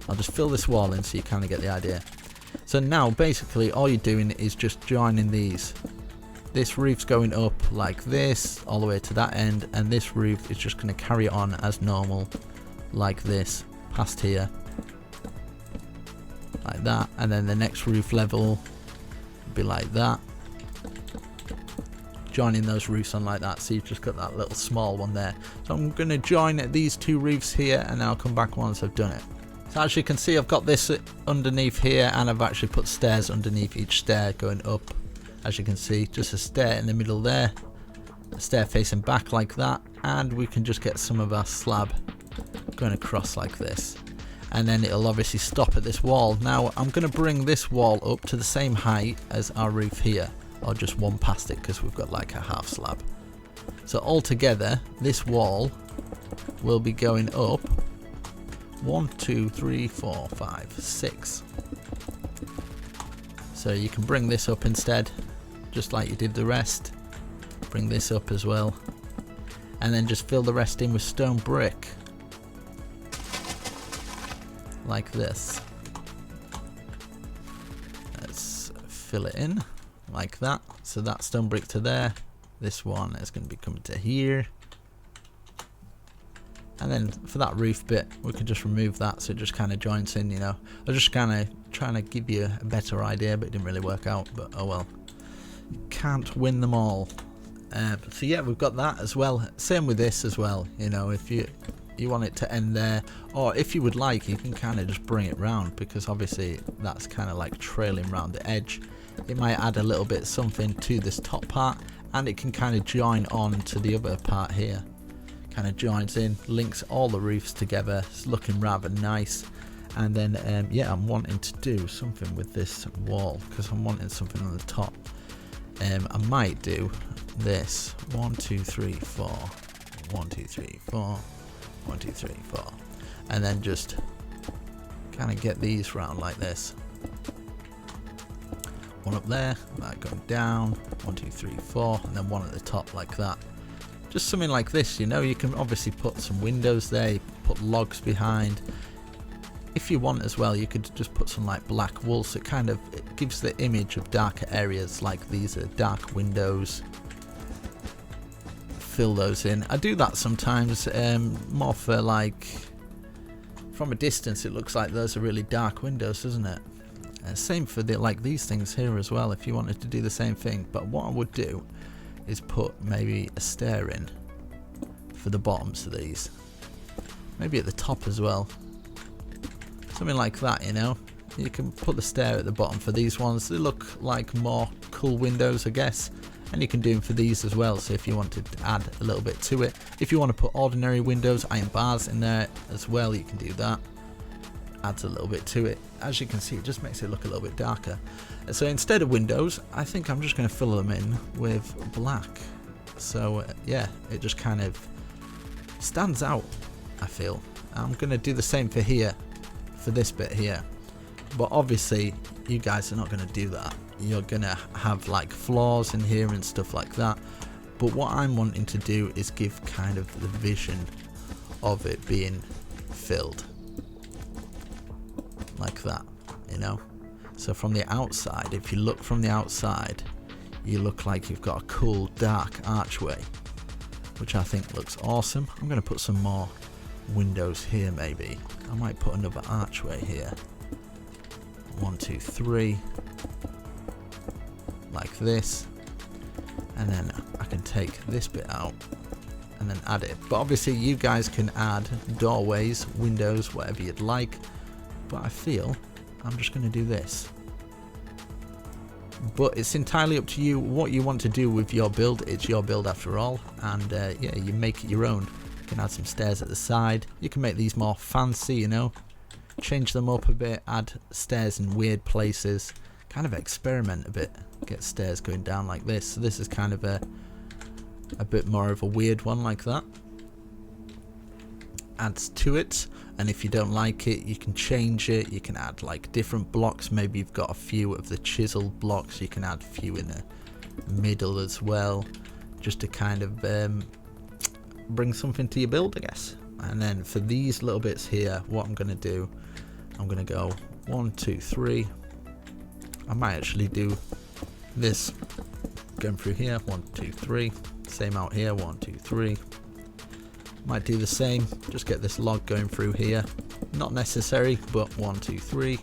I'll just fill this wall in so you kind of get the idea. So now basically all you're doing is just joining these. This roof's going up like this all the way to that end, and this roof is just going to carry on as normal like this past here, like that. And then the next roof level will be like that, joining those roofs on like that. So you've just got that little small one there. So I'm going to join these two roofs here, and I'll come back once I've done it. So as you can see, I've got this underneath here, and I've actually put stairs underneath each stair going up. As you can see, just a stair in the middle there, a stair facing back like that, and we can just get some of our slab going across like this. And then it'll obviously stop at this wall. Now I'm going to bring this wall up to the same height as our roof here, or just one past it, because we've got like a half slab. So altogether this wall will be going up 1, 2, 3, 4, 5, 6. So you can bring this up instead, just like you did the rest. Bring this up as well, and then just fill the rest in with stone brick like this. Let's fill it in like that. So that stone brick to there, this one is going to be coming to here, and then for that roof bit we could just remove that so it just kind of joins in, you know. I was just kind of trying to give you a better idea, but it didn't really work out, but oh well, can't win them all. So yeah, we've got that as well. Same with this as well, you know, if you want it to end there, or if you would like, you can kind of just bring it round, because obviously that's kind of like trailing round the edge. It might add a little bit something to this top part, and it can kind of join on to the other part here. Kind of joins in, links all the roofs together. It's looking rather nice. And then yeah, I'm wanting to do something with this wall, because I'm wanting something on the top. I might do this 1, 2, 3, 4, 1, 2, 3, 4, 1, 2, 3, 4, and then just kind of get these round like this. One up there, that going down, 1, 2, 3, 4, and then one at the top like that. Just something like this, you know. You can obviously put some windows there, you put logs behind. If you want as well, you could just put some like black wool, so it gives the image of darker areas, like these are dark windows. Fill those in. I do that sometimes, more for like, from a distance it looks like those are really dark windows, doesn't it? Same for like these things here as well, if you wanted to do the same thing. But what I would do is put maybe a stair in for the bottoms of these, maybe at the top as well, something like that, you know. You can put the stair at the bottom for these ones. They look like more cool windows, I guess. And you can do them for these as well, so if you wanted to add a little bit to it. If you want to put ordinary windows, iron bars in there as well, you can do that. Adds a little bit to it. As you can see, it just makes it look a little bit darker. So instead of windows, I think I'm just going to fill them in with black. So yeah, it just kind of stands out, I feel. I'm going to do the same for here, for this bit here. But obviously, you guys are not going to do that. You're going to have like floors in here and stuff like that. But what I'm wanting to do is give kind of the vision of it being filled. Like that, you know. So from the outside, if you look from the outside, you look like you've got a cool dark archway, which I think looks awesome. I'm going to put some more windows here maybe. I might put another archway here. 1, 2, 3. Like this. And then I can take this bit out and then add it. But obviously you guys can add doorways, windows, whatever you'd like. But I feel I'm just going to do this. But it's entirely up to you what you want to do with your build. It's your build after all. And yeah, you make it your own. You can add some stairs at the side. You can make these more fancy, you know. Change them up a bit. Add stairs in weird places. Kind of experiment a bit. Get stairs going down like this. So this is kind of a bit more of a weird one like that. Adds to it. And if you don't like it, you can change it. You can add like different blocks. Maybe you've got a few of the chiseled blocks. You can add a few in the middle as well, just to kind of bring something to your build, I guess. And then for these little bits here, what I'm going to do, I'm going to go 1, 2, 3. I might actually do this going through here, 1, 2, 3. Same out here, 1, 2, 3. Might do the same, just get this log going through here. Not necessary, but 1, 2, 3,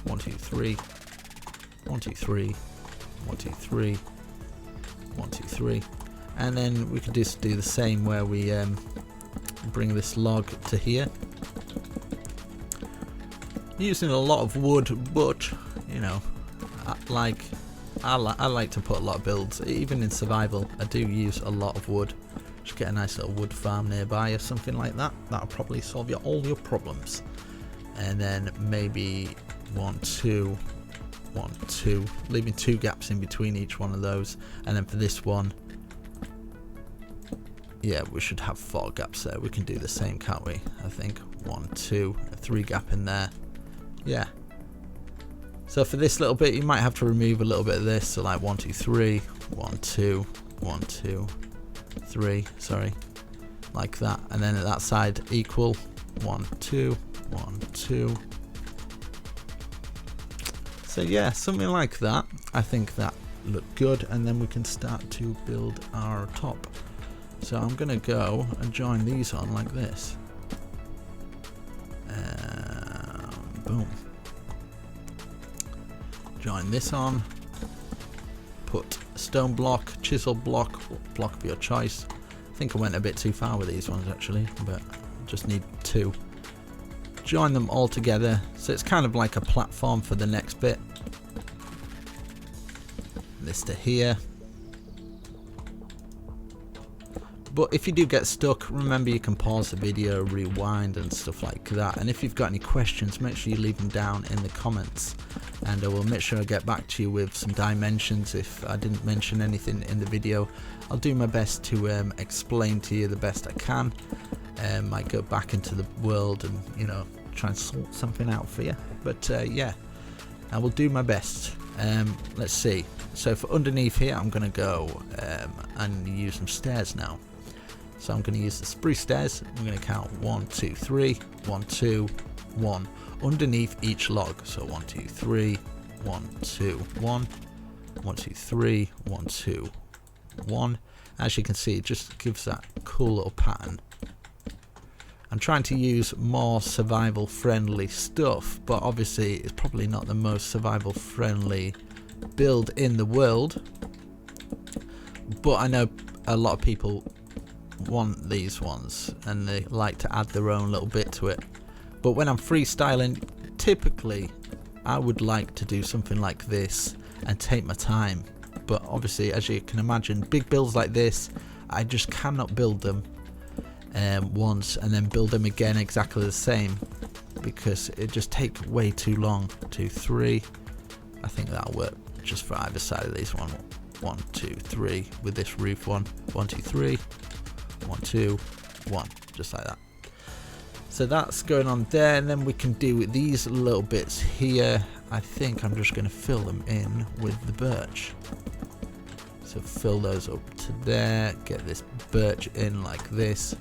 1, 2, 3, 1, 2, 3, 1, 2, 3, 1, 2, 3. And then we can just do the same where we bring this log to here. Using a lot of wood, but you know, I like to put a lot of builds, even in survival. I do use a lot of wood. Just get a nice little wood farm nearby or something like that. That'll probably solve all your problems. And then maybe 1, 2, 1, 2, leaving 2 gaps in between each one of those. And then for this one, yeah, we should have 4 gaps there. We can do the same, can't we? I think 1, 2, a 3 gap in there. Yeah. So for this little bit, you might have to remove a little bit of this. So like 1, 2, 3, 1, 2, 1, 2, 3. Sorry, like that. And then at that side, equal 1, 2, 1, 2. So yeah, something like that. I think that looked good. And then we can start to build our top. So I'm gonna go and join these on like this. Boom. Join this on. Put stone block, chisel block of your choice. I think I went a bit too far with these ones actually, but just need 2. Join them all together, so it's kind of like a platform for the next bit. This to here. But if you do get stuck, remember you can pause the video, rewind and stuff like that. And if you've got any questions, make sure you leave them down in the comments. And I will make sure I get back to you with some dimensions if I didn't mention anything in the video. I'll do my best to explain to you the best I can. Might go back into the world and, you know, try and sort something out for you. But yeah, I will do my best. Let's see. So for underneath here, I'm going to go and use some stairs now. So I'm going to use the spruce stairs. I'm going to count 1, 2, 3, 1, 2, 1 underneath each log. So 1, 2, 3, 1, 2, 1, 1, 2, 3, 1, 2, 1. As you can see, it just gives that cool little pattern. I'm trying to use more survival friendly stuff, but obviously it's probably not the most survival friendly build in the world. But I know a lot of people want these ones and they like to add their own little bit to it. But when I'm freestyling, typically I would like to do something like this and take my time. But obviously, as you can imagine, big builds like this, I just cannot build them once and then build them again exactly the same, because it just takes way too long. 2, 3. I think that'll work just for either side of these. 1, 2, 3 with this roof one. 1, 2, 3. 1, 2, 1, just like that. So that's going on there, and then we can do these little bits here. I think I'm just going to fill them in with the birch. So fill those up to there, get this birch in like this.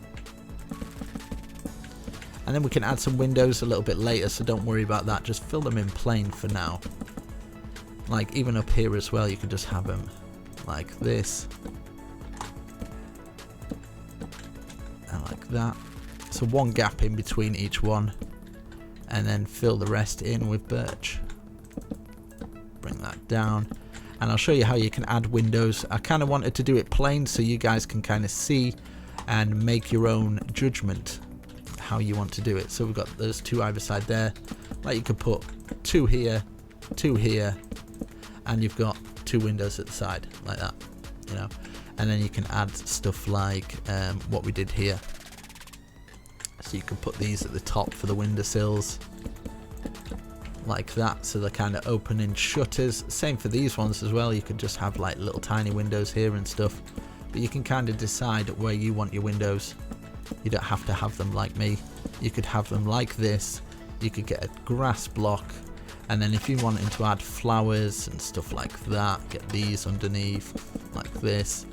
And then we can add some windows a little bit later, so don't worry about that. Just fill them in plain for now. Like even up here as well, you can just have them like this. And like that. So 1 gap in between each one. And then fill the rest in with birch. Bring that down. And I'll show you how you can add windows. I kind of wanted to do it plain so you guys can kind of see and make your own judgment how you want to do it. So we've got those 2 either side there. Like you could put 2 here, 2 here, and you've got 2 windows at the side like that, you know. And then you can add stuff like what we did here. So you can put these at the top for the windowsills like that, so they're kind of opening shutters. Same for these ones as well. You could just have like little tiny windows here and stuff, but you can kind of decide where you want your windows. You don't have to have them like me. You could have them like this. You could get a grass block, and then if you wanted to add flowers and stuff like that, get these underneath like this.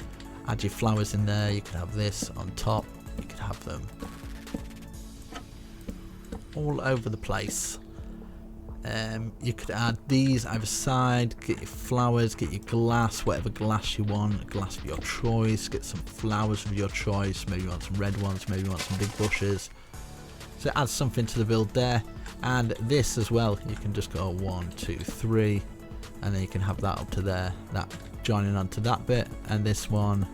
Add your flowers in there. You could have this on top. You could have them all over the place. You could add these either side, get your flowers, get your glass, whatever glass you want, glass of your choice, get some flowers of your choice, maybe you want some red ones, maybe you want some big bushes. So add something to the build there. And this as well, you can just go 1, 2, 3, and then you can have that up to there. That joining onto that bit, and this one,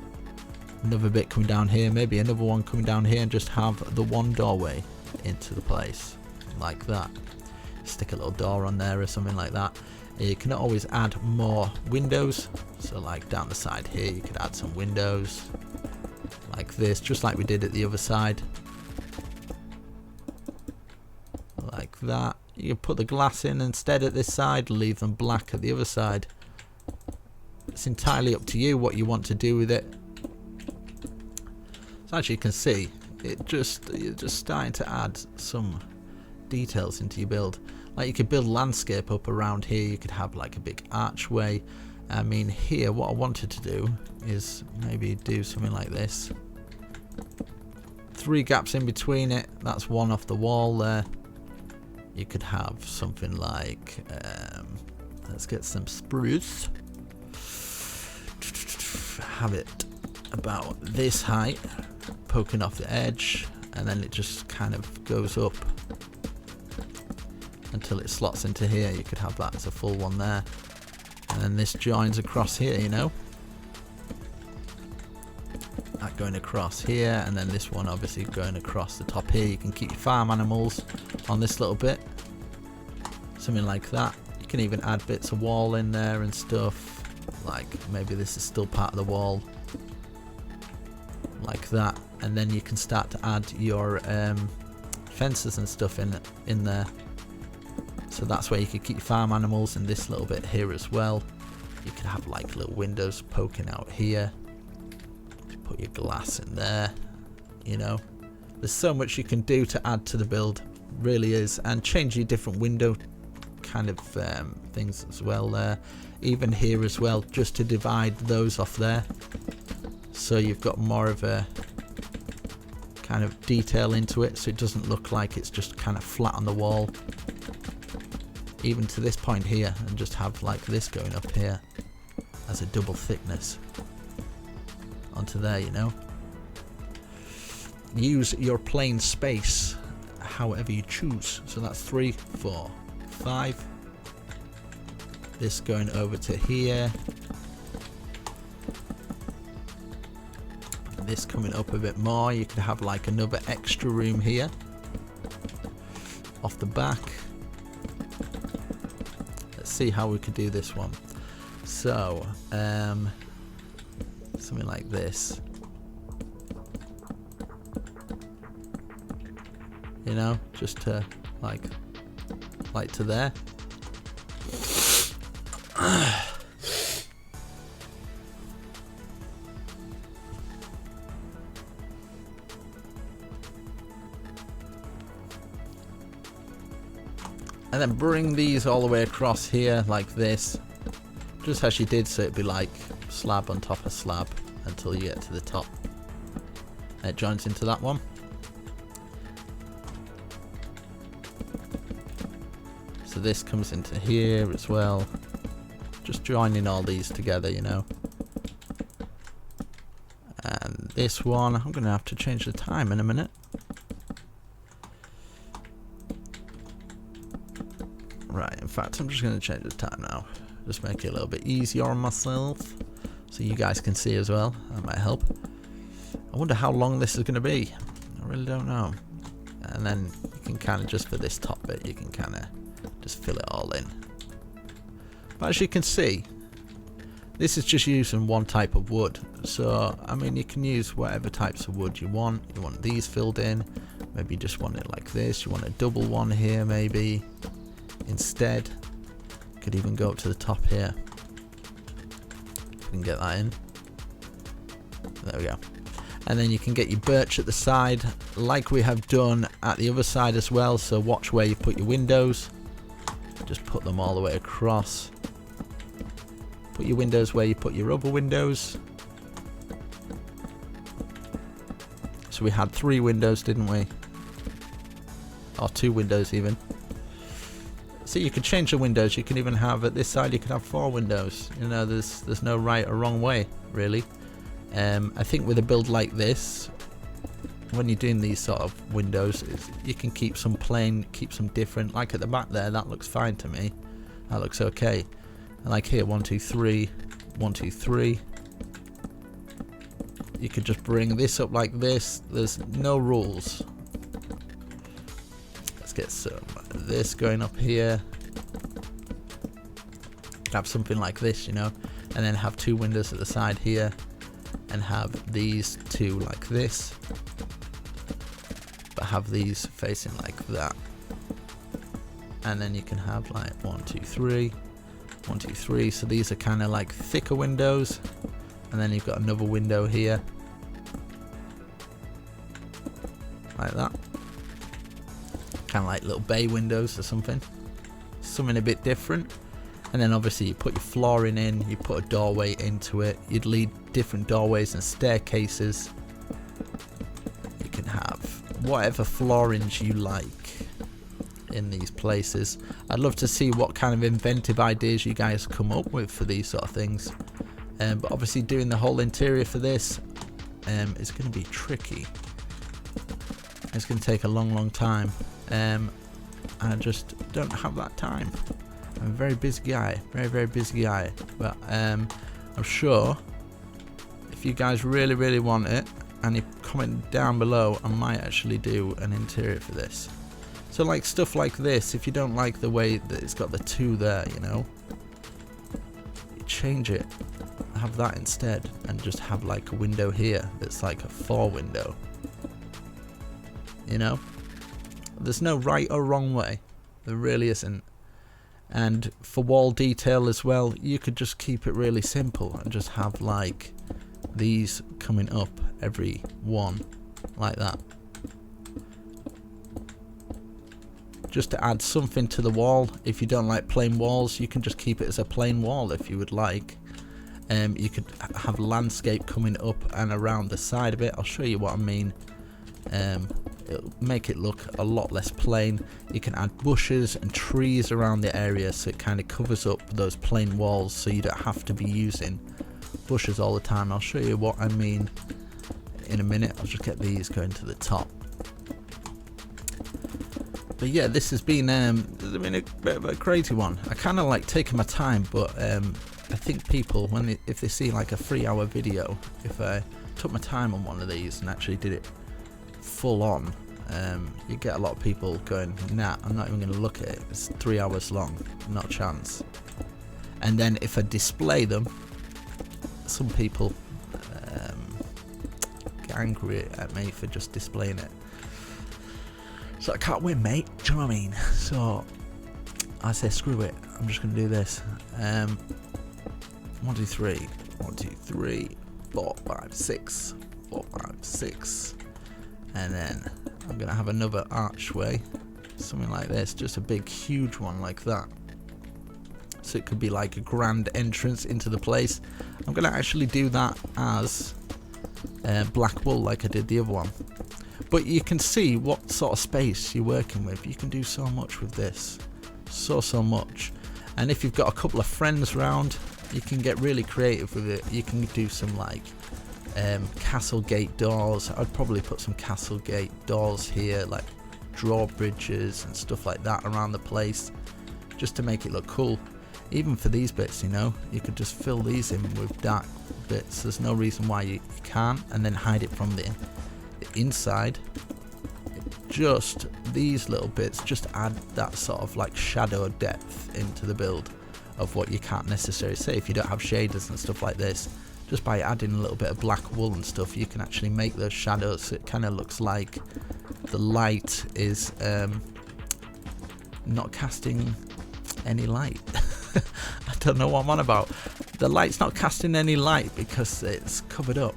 another bit coming down here, maybe another one coming down here, and just have the one doorway into the place like that. Stick a little door on there or something like that. You can always add more windows, so like down the side here you could add some windows like this, just like we did at the other side, like that. You can put the glass in instead at this side, leave them black at the other side. It's entirely up to you what you want to do with it. So as you can see, you're just starting to add some details into your build. Like you could build landscape up around here, you could have like a big archway. I mean, here what I wanted to do is maybe do something like this. 3 gaps in between it, that's one off the wall there. You could have something like, let's get some spruce. Have it about this height, poking off the edge, and then it just kind of goes up until it slots into here. You could have that as a full one there, and then this joins across here, you know, that going across here, and then this one obviously going across the top here. You can keep your farm animals on this little bit, something like that. You can even add bits of wall in there and stuff, like maybe this is still part of the wall like that, and then you can start to add your fences and stuff in there. So that's where you could keep farm animals, in this little bit here as well. You could have like little windows poking out here. Put your glass in there, you know. There's so much you can do to add to the build, really is, and change your different window kind of things as well there. Even here as well, just to divide those off there. So you've got more of a kind of detail into it, so it doesn't look like it's just kind of flat on the wall. Even to this point here, and just have like this going up here as a double thickness onto there, you know. Use your plain space however you choose. So that's 3, 4, 5. This going over to here. This coming up a bit more. You could have like another extra room here off the back. Let's see how we could do this one. So something like this, you know, just to like to there. And then bring these all the way across here like this, just as you did, so it'd be like slab on top of slab until you get to the top. And it joins into that one. So this comes into here as well. Just joining all these together, you know. And this one, I'm going to have to change the time in a minute. Right, in fact, I'm just going to change the time now. Just make it a little bit easier on myself, so you guys can see as well. That might help. I wonder how long this is going to be. I really don't know. And then you can kind of, just for this top bit, you can kind of just fill it all in. But as you can see, this is just using one type of wood. So, I mean, you can use whatever types of wood you want. You want these filled in. Maybe you just want it like this. You want a double one here, maybe. Instead, could even go up to the top here. If we can get that in. There we go. And then you can get your birch at the side, like we have done at the other side as well. So watch where you put your windows. Just put them all the way across. Put your windows where you put your other windows. So we had 3 windows, didn't we? Or 2 windows even. So you could change the windows. You can even have, at this side, you could have 4 windows. You know, there's no right or wrong way, really. I think with a build like this, when you're doing these sort of windows, you can keep some plain, keep some different. Like at the back there, that looks fine to me. That looks okay. And like here, 1, 2, 3, 1, 2, 3. You could just bring this up like this. There's no rules. Let's get some this going up here. Have something like this, you know, and then have 2 windows at the side here, and have these 2 like this, but have these facing like that. And then you can have like 1, 2, 3, 1, 2, 3. So these are kind of like thicker windows, and then you've got another window here like that, kind of like little bay windows or something a bit different. And then obviously you put your flooring in, you put a doorway into it, you'd lead different doorways and staircases. You can have whatever floorings you like in these places. I'd love to see what kind of inventive ideas you guys come up with for these sort of things. But obviously doing the whole interior for this is going to be tricky. It's going to take a long time. I just don't have that time. I'm a very busy guy, very busy guy, but I'm sure if you guys really want it and you comment down below, I might actually do an interior for this. So like stuff like this, if you don't like the way that it's got the 2 there, you know, you change it, have that instead, and just have like a window here that's like a 4 window, you know. There's no right or wrong way, there really isn't. And for wall detail as well, you could just keep it really simple and just have like these coming up every one like that, just to add something to the wall. If you don't like plain walls, you can just keep it as a plain wall if you would like. You could have landscape coming up and around the side of it. I'll show you what I mean. It'll make it look a lot less plain. You can add bushes and trees around the area so it kind of covers up those plain walls, so you don't have to be using bushes all the time. I'll show you what I mean in a minute. I'll just get these going to the top. But yeah, this has been a bit of a crazy one. I kind of like taking my time, but I think people, if they see like a 3-hour video, if I took my time on one of these and actually did it full on, you get a lot of people going, nah, I'm not even going to look at it, it's 3 hours long, not a chance. And then if I display them, some people get angry at me for just displaying it. So I can't win, mate, do you know what I mean? So I say screw it, I'm just going to do this. 1, 2, 3, 1, 2, 3, 4, 5, 6, 4, 5, 6. And then I'm going to have another archway, something like this, just a big huge one like that. So it could be like a grand entrance into the place. I'm going to actually do that as black wool like I did the other one. But you can see what sort of space you're working with. You can do so much with this, so much. And if you've got a couple of friends around, you can get really creative with it. You can do some like castle gate doors. I'd probably put some castle gate doors here, like drawbridges and stuff like that around the place, just to make it look cool. Even for these bits, you know, you could just fill these in with dark bits. There's no reason why you can't, and then hide it from the inside. Just these little bits just add that sort of like shadow depth into the build of what you can't necessarily see if you don't have shaders and stuff like this. Just by adding a little bit of black wool and stuff, you can actually make those shadows so it kind of looks like the light is not casting any light. I don't know what I'm on about. The light's not casting any light because it's covered up.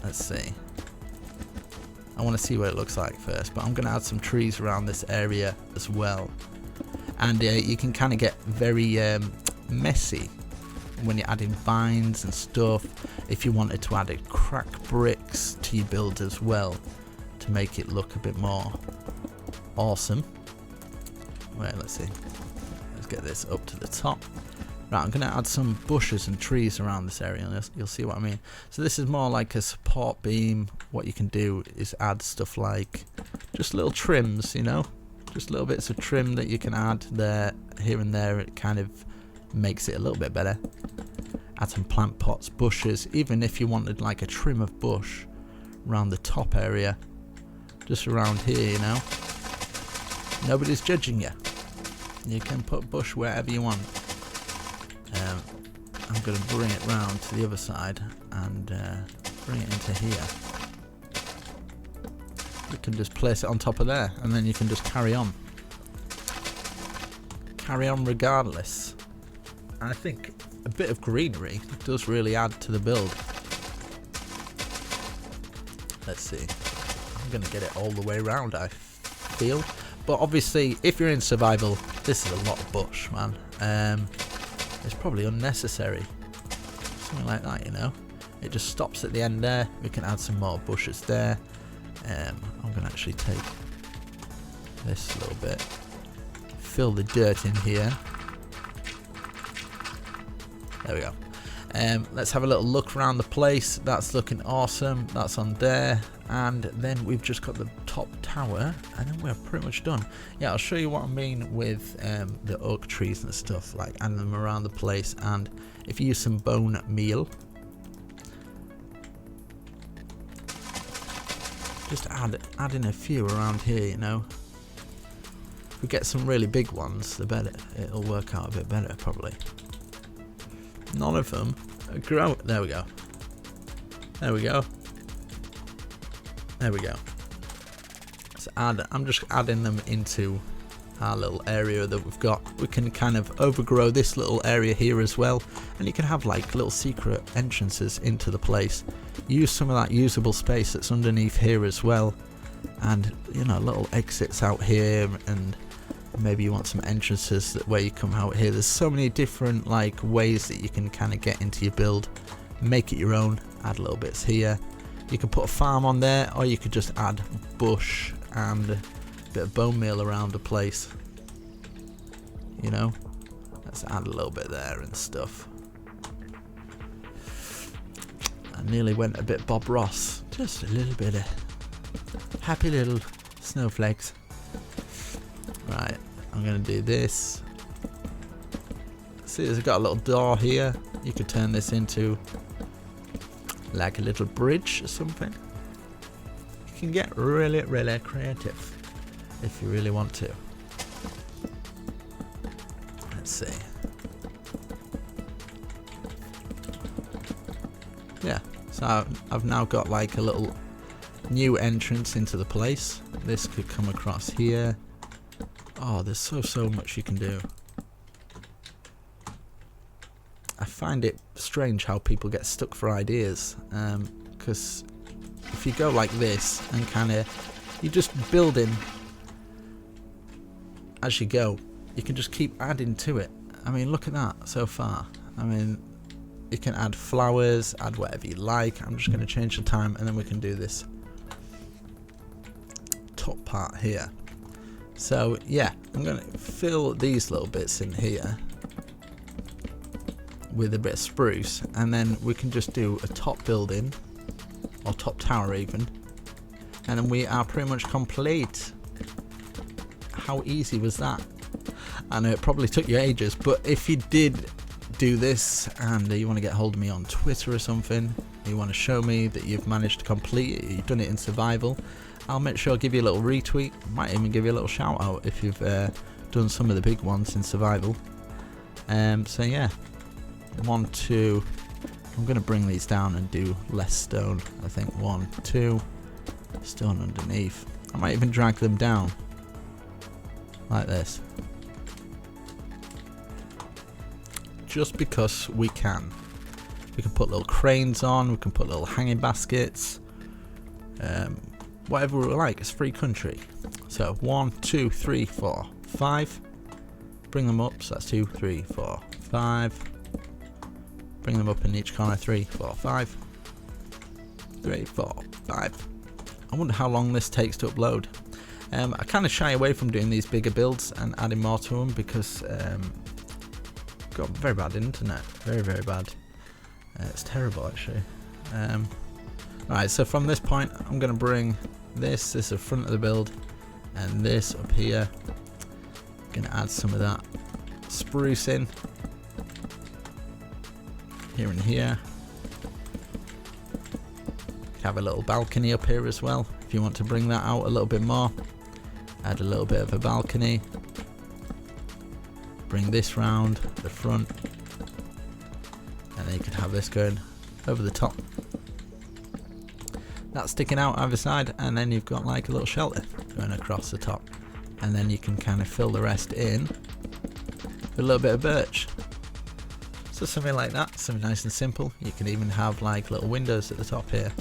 Let's see. I want to see what it looks like first, but I'm going to add some trees around this area as well. And you can kind of get very messy when you're adding vines and stuff. If you wanted to add a crack bricks to your build as well to make it look a bit more awesome. Wait, let's see. Let's get this up to the top. Right, I'm going to add some bushes and trees around this area, and you'll see what I mean. So this is more like a support beam. What you can do is add stuff like just little trims, you know, just little bits of trim that you can add there, here and there. It kind of makes it a little bit better. Add some plant pots, bushes, even if you wanted like a trim of bush around the top area, just around here, you know. Nobody's judging you. You can put bush wherever you want. I'm going to bring it round to the other side and bring it into here. You can just place it on top of there, and then you can just carry on. Carry on regardless. And I think a bit of greenery does really add to the build. Let's see. I'm going to get it all the way around, I feel. But obviously, if you're in survival, this is a lot of bush, man. It's probably unnecessary. Something like that, you know. It just stops at the end there. We can add some more bushes there. I'm going to actually take this a little bit. Fill the dirt in here. There we go. Let's have a little look around the place. That's looking awesome. That's on there. And then we've just got the top tower, and then we're pretty much done. Yeah, I'll show you what I mean with the oak trees and stuff, like adding them around the place. And if you use some bone meal, just add in a few around here, you know. If we get some really big ones, the better. It'll work out a bit better, probably. None of them grow. There we go. There we go. There we go. So I'm just adding them into our little area that we've got. We can kind of overgrow this little area here as well, and you can have like little secret entrances into the place. Use some of that usable space that's underneath here as well, and you know, little exits out here, and maybe you want some entrances where you come out here. There's so many different like ways that you can kind of get into your build, make it your own. Add little bits here. You can put a farm on there, or you could just add bush and a bit of bone meal around the place, you know. Let's add a little bit there and stuff. I nearly went a bit Bob Ross, just a little bit of happy little snowflakes. Right, I'm gonna do this. See, there's got a little door here. You could turn this into like a little bridge or something. You can get really, really creative if you really want to. Let's see. Yeah, so I've now got like a little new entrance into the place. This could come across here. Oh, there's so much you can do. I find it strange how people get stuck for ideas, because if you go like this and kind of, you just building as you go, you can just keep adding to it. I mean, look at that so far. I mean, you can add flowers, add whatever you like. I'm just going to change the time, and then we can do this top part here. So yeah, I'm going to fill these little bits in here with a bit of spruce, and then we can just do a top building, or top tower even, and then we are pretty much complete. How easy was that? I know it probably took you ages, but if you did do this and you want to get hold of me on Twitter or something, you want to show me that you've managed to complete it, you've done it in survival, I'll make sure I'll give you a little retweet, might even give you a little shout out if you've done some of the big ones in survival. So yeah, 1, 2, I'm going to bring these down and do less stone. I think 1, 2, stone underneath. I might even drag them down like this, just because we can. We can put little cranes on, we can put little hanging baskets, whatever we like. It's free country. So 1, 2, 3, 4, 5. Bring them up. So that's 2, 3, 4, 5. Bring them up in each corner. 3, 4, 5. 3, 4, 5. I wonder how long this takes to upload. I kind of shy away from doing these bigger builds and adding more to them because got very bad internet. Very bad. It's terrible actually. Right, so from this point I'm going to bring this is the front of the build, and this up here. I'm going to add some of that spruce in. here and here. Have a little balcony up here as well if you want to bring that out a little bit more. Add a little bit of a balcony. Bring this round the front, and then you can have this going over the top. That's sticking out either side, and then you've got like a little shelter going across the top, and then you can kind of fill the rest in with a little bit of birch. So something like that, something nice and simple. You can even have like little windows at the top here.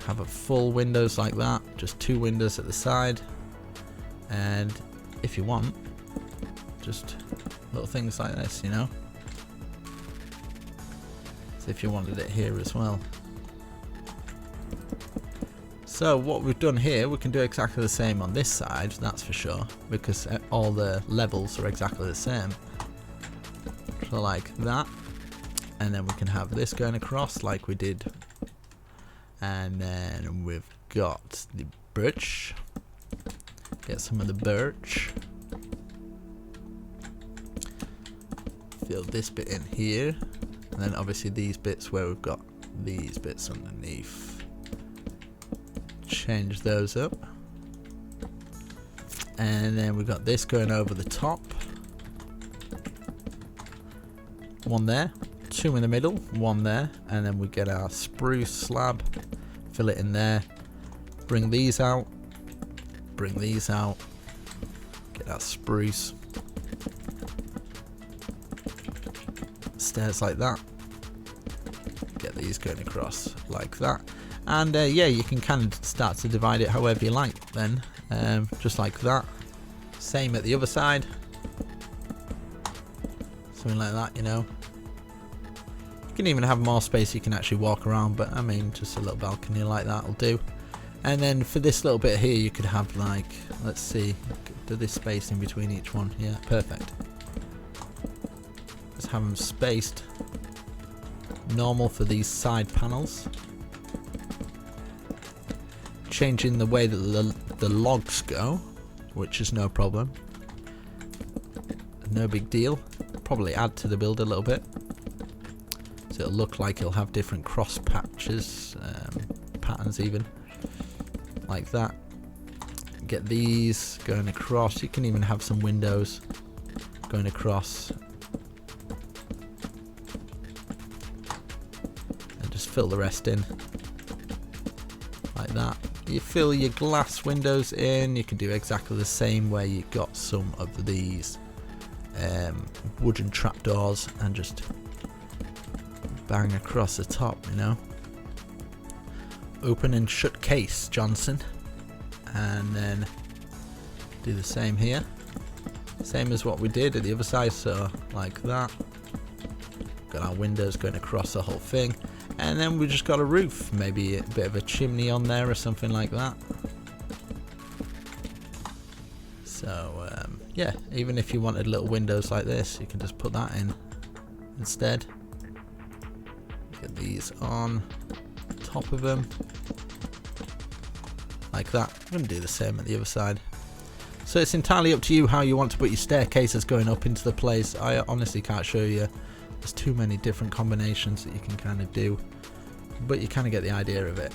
Have a full windows like that, just 2 windows at the side, and if you want, just little things like this, you know. So if you wanted it here as well. So what we've done here, we can do exactly the same on this side, that's for sure, because all the levels are exactly the same. So like that, and then we can have this going across like we did, and then we've got the birch. Get some of the birch. Fill this bit in here, and then obviously these bits where we've got these bits underneath. Change those up, and then we've got this going over the top. 1 there, 2 in the middle, 1 there, and then we get our spruce slab, fill it in there, bring these out, get our spruce, stairs like that, get these going across like that, and yeah, you can kind of start to divide it however you like then, just like that. Same at the other side, something like that, you know. You can even have more space you can actually walk around, but I mean just a little balcony like that will do. And then for this little bit here you could have like, let's see, do this space in between each one. Yeah, perfect. Just have them spaced normal for these side panels. Changing the way that the logs go, which is no problem, no big deal. Probably add to the build a little bit, so it'll look like it'll have different cross patches, patterns even, like that. Get these going across. You can even have some windows going across, and just fill the rest in like that. You fill your glass windows in. You can do exactly the same where you got some of these wooden trapdoors, and just bang across the top, you know. Open and shut case, Johnson. And then do the same here, same as what we did at the other side, so like that. Got our windows going across the whole thing, and then we just got a roof, maybe a bit of a chimney on there or something like that. So yeah, even if you wanted little windows like this, you can just put that in instead. Get these on top of them like that. I'm going to do the same at the other side. So it's entirely up to you how you want to put your staircases going up into the place. I honestly can't show you, there's too many different combinations that you can kind of do, but you kind of get the idea of it.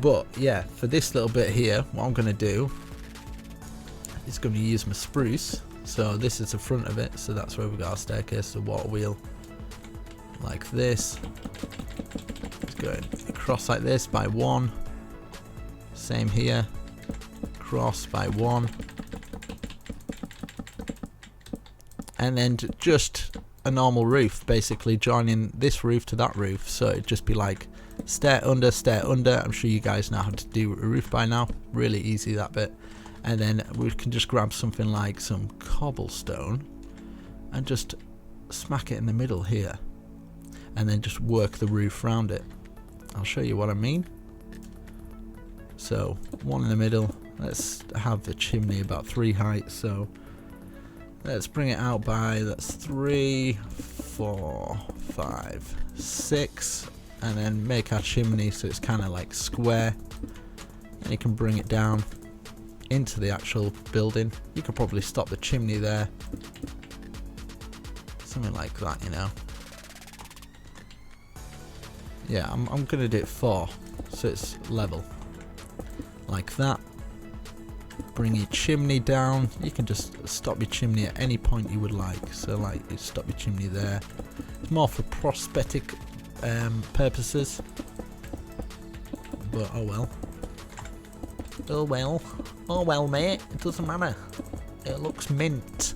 But yeah, for this little bit here, what I'm going to do is going to use my spruce. So this is the front of it, so that's where we've got our staircase, the water wheel like this. It's going across like this by 1. Same here, cross by 1, and then just a normal roof, basically joining this roof to that roof, so it'd just be like stair under, stair under. I'm sure you guys know how to do a roof by now, really easy that bit. And then we can just grab something like some cobblestone and just smack it in the middle here, and then just work the roof around it. I'll show you what I mean. So 1 in the middle, let's have the chimney about 3 height, so let's bring it out by, that's 3, 4, 5, 6, and then make our chimney so it's kind of like square, and you can bring it down into the actual building. You could probably stop the chimney there, something like that, you know. Yeah, I'm gonna do it 4, so it's level. Like that. Bring your chimney down. You can just stop your chimney at any point you would like. So like you stop your chimney there. It's more for prosthetic purposes. But oh well. Oh well. Oh well, mate. It doesn't matter. It looks mint.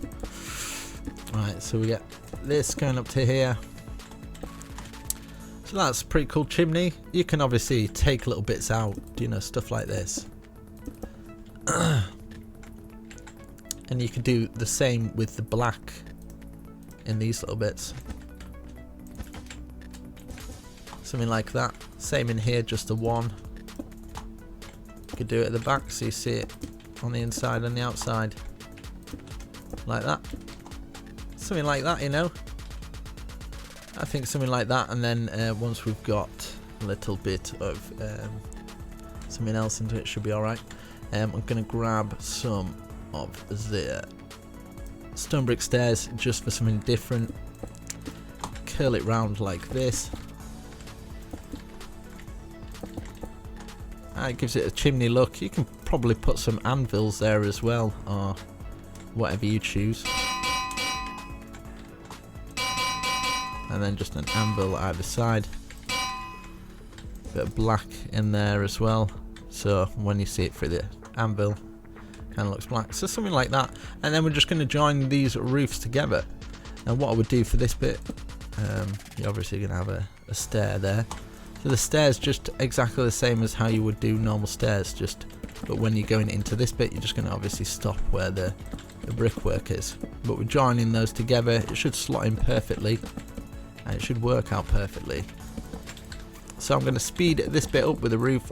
Right, so we get this going up to here. So that's a pretty cool chimney. You can obviously take little bits out, you know, stuff like this. And you can do the same with the black in these little bits. Something like that. Same in here, just the one. You could do it at the back so you see it on the inside and the outside. Like that. Something like that, you know. I think something like that, and then once we've got a little bit of something else into it, should be alright. I'm going to grab some of the stone brick stairs just for something different. Curl it round like this. It gives it a chimney look. You can probably put some anvils there as well, or whatever you choose. And then just an anvil either side. Bit of black in there as well, so when you see it through the anvil, kind of looks black. So something like that. And then we're just going to join these roofs together. And what I would do for this bit, you're obviously going to have a stair there. So the stair's just exactly the same as how you would do normal stairs, but when you're going into this bit, you're just going to obviously stop where the brickwork is. But we're joining those together. It should slot in perfectly, and it should work out perfectly. So I'm going to speed this bit up with the roof,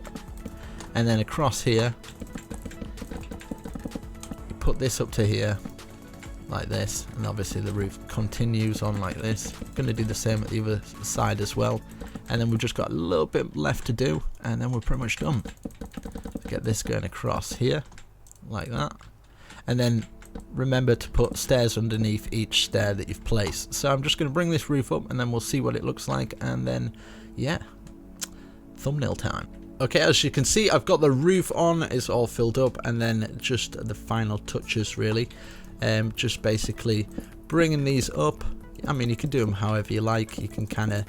and then across here, you put this up to here, like this, and obviously the roof continues on like this. I'm going to do the same at the other side as well, and then we've just got a little bit left to do, and then we're pretty much done. Get this going across here, like that, and then remember to put stairs underneath each stair that you've placed. So I'm just going to bring this roof up, and then we'll see what it looks like, and then yeah, thumbnail time. Okay, as you can see, I've got the roof on, it's all filled up, and then just the final touches really. Just basically bringing these up. I mean, you can do them however you like. You can kind of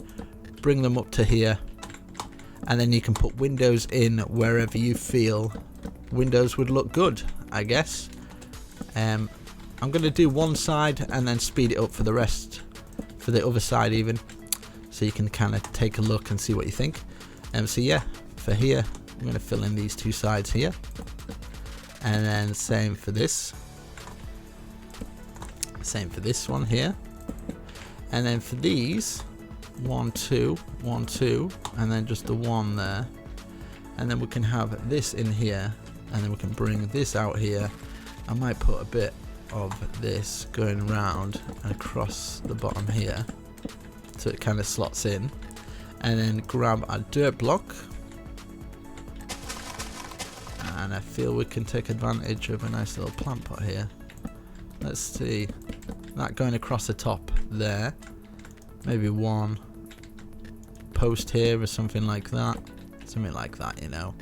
bring them up to here, and then you can put windows in wherever you feel windows would look good, I guess. I'm going to do one side and then speed it up for the rest, for the other side even, so you can kind of take a look and see what you think. So yeah, for here, I'm going to fill in these two sides here, and then same for this. Same for this one here, and then for these, 1 2 1 2, and then just the one there, and then we can have this in here, and then we can bring this out here. I might put a bit of this going around and across the bottom here, so it kind of slots in, and then grab a dirt block, and I feel we can take advantage of a nice little plant pot here. Let's see, that going across the top there, maybe one post here or something like that, you know,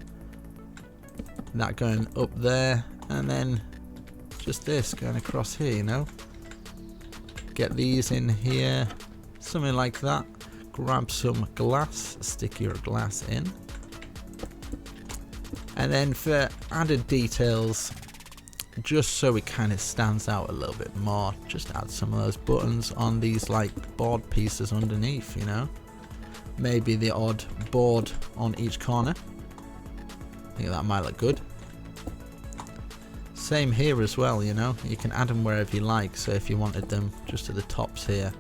that going up there, and then just this going across here, you know, get these in here, something like that. Grab some glass, stick your glass in, and then for added details, just so it kind of stands out a little bit more, just add some of those buttons on these like board pieces underneath, you know, maybe the odd board on each corner. I think that might look good. Same here as well, you know, you can add them wherever you like. So if you wanted them just at the tops here,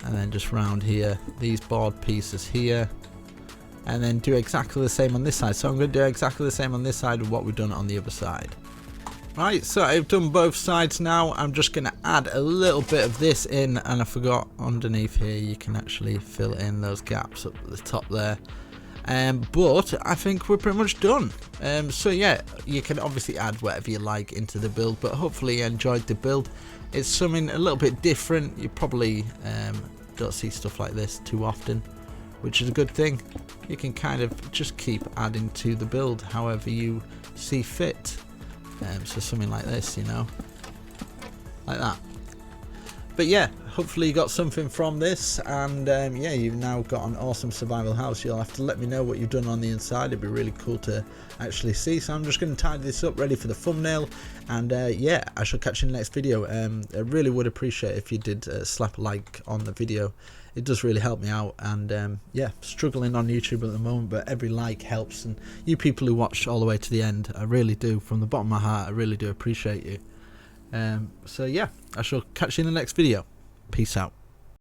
and then just round here, these board pieces here, and then do exactly the same on this side. So I'm going to do exactly the same on this side of what we've done on the other side. Right, so I've done both sides now. I'm just going to add a little bit of this in, and I forgot underneath here you can actually fill in those gaps up at the top there. But I think we're pretty much done. So yeah, you can obviously add whatever you like into the build, but hopefully you enjoyed the build. It's something a little bit different. You probably don't see stuff like this too often, which is a good thing. You can kind of just keep adding to the build however you see fit. So something like this, you know, like that. But yeah, hopefully you got something from this, and yeah, you've now got an awesome survival house. You'll have to let me know what you've done on the inside. It'd be really cool to actually see. So I'm just going to tidy this up, ready for the thumbnail, and yeah, I shall catch you in the next video. I really would appreciate if you did slap a like on the video. It does really help me out, and yeah, struggling on YouTube at the moment, but every like helps, and you people who watch all the way to the end, I really do, from the bottom of my heart, I really do appreciate you. So yeah, I shall catch you in the next video. Peace out.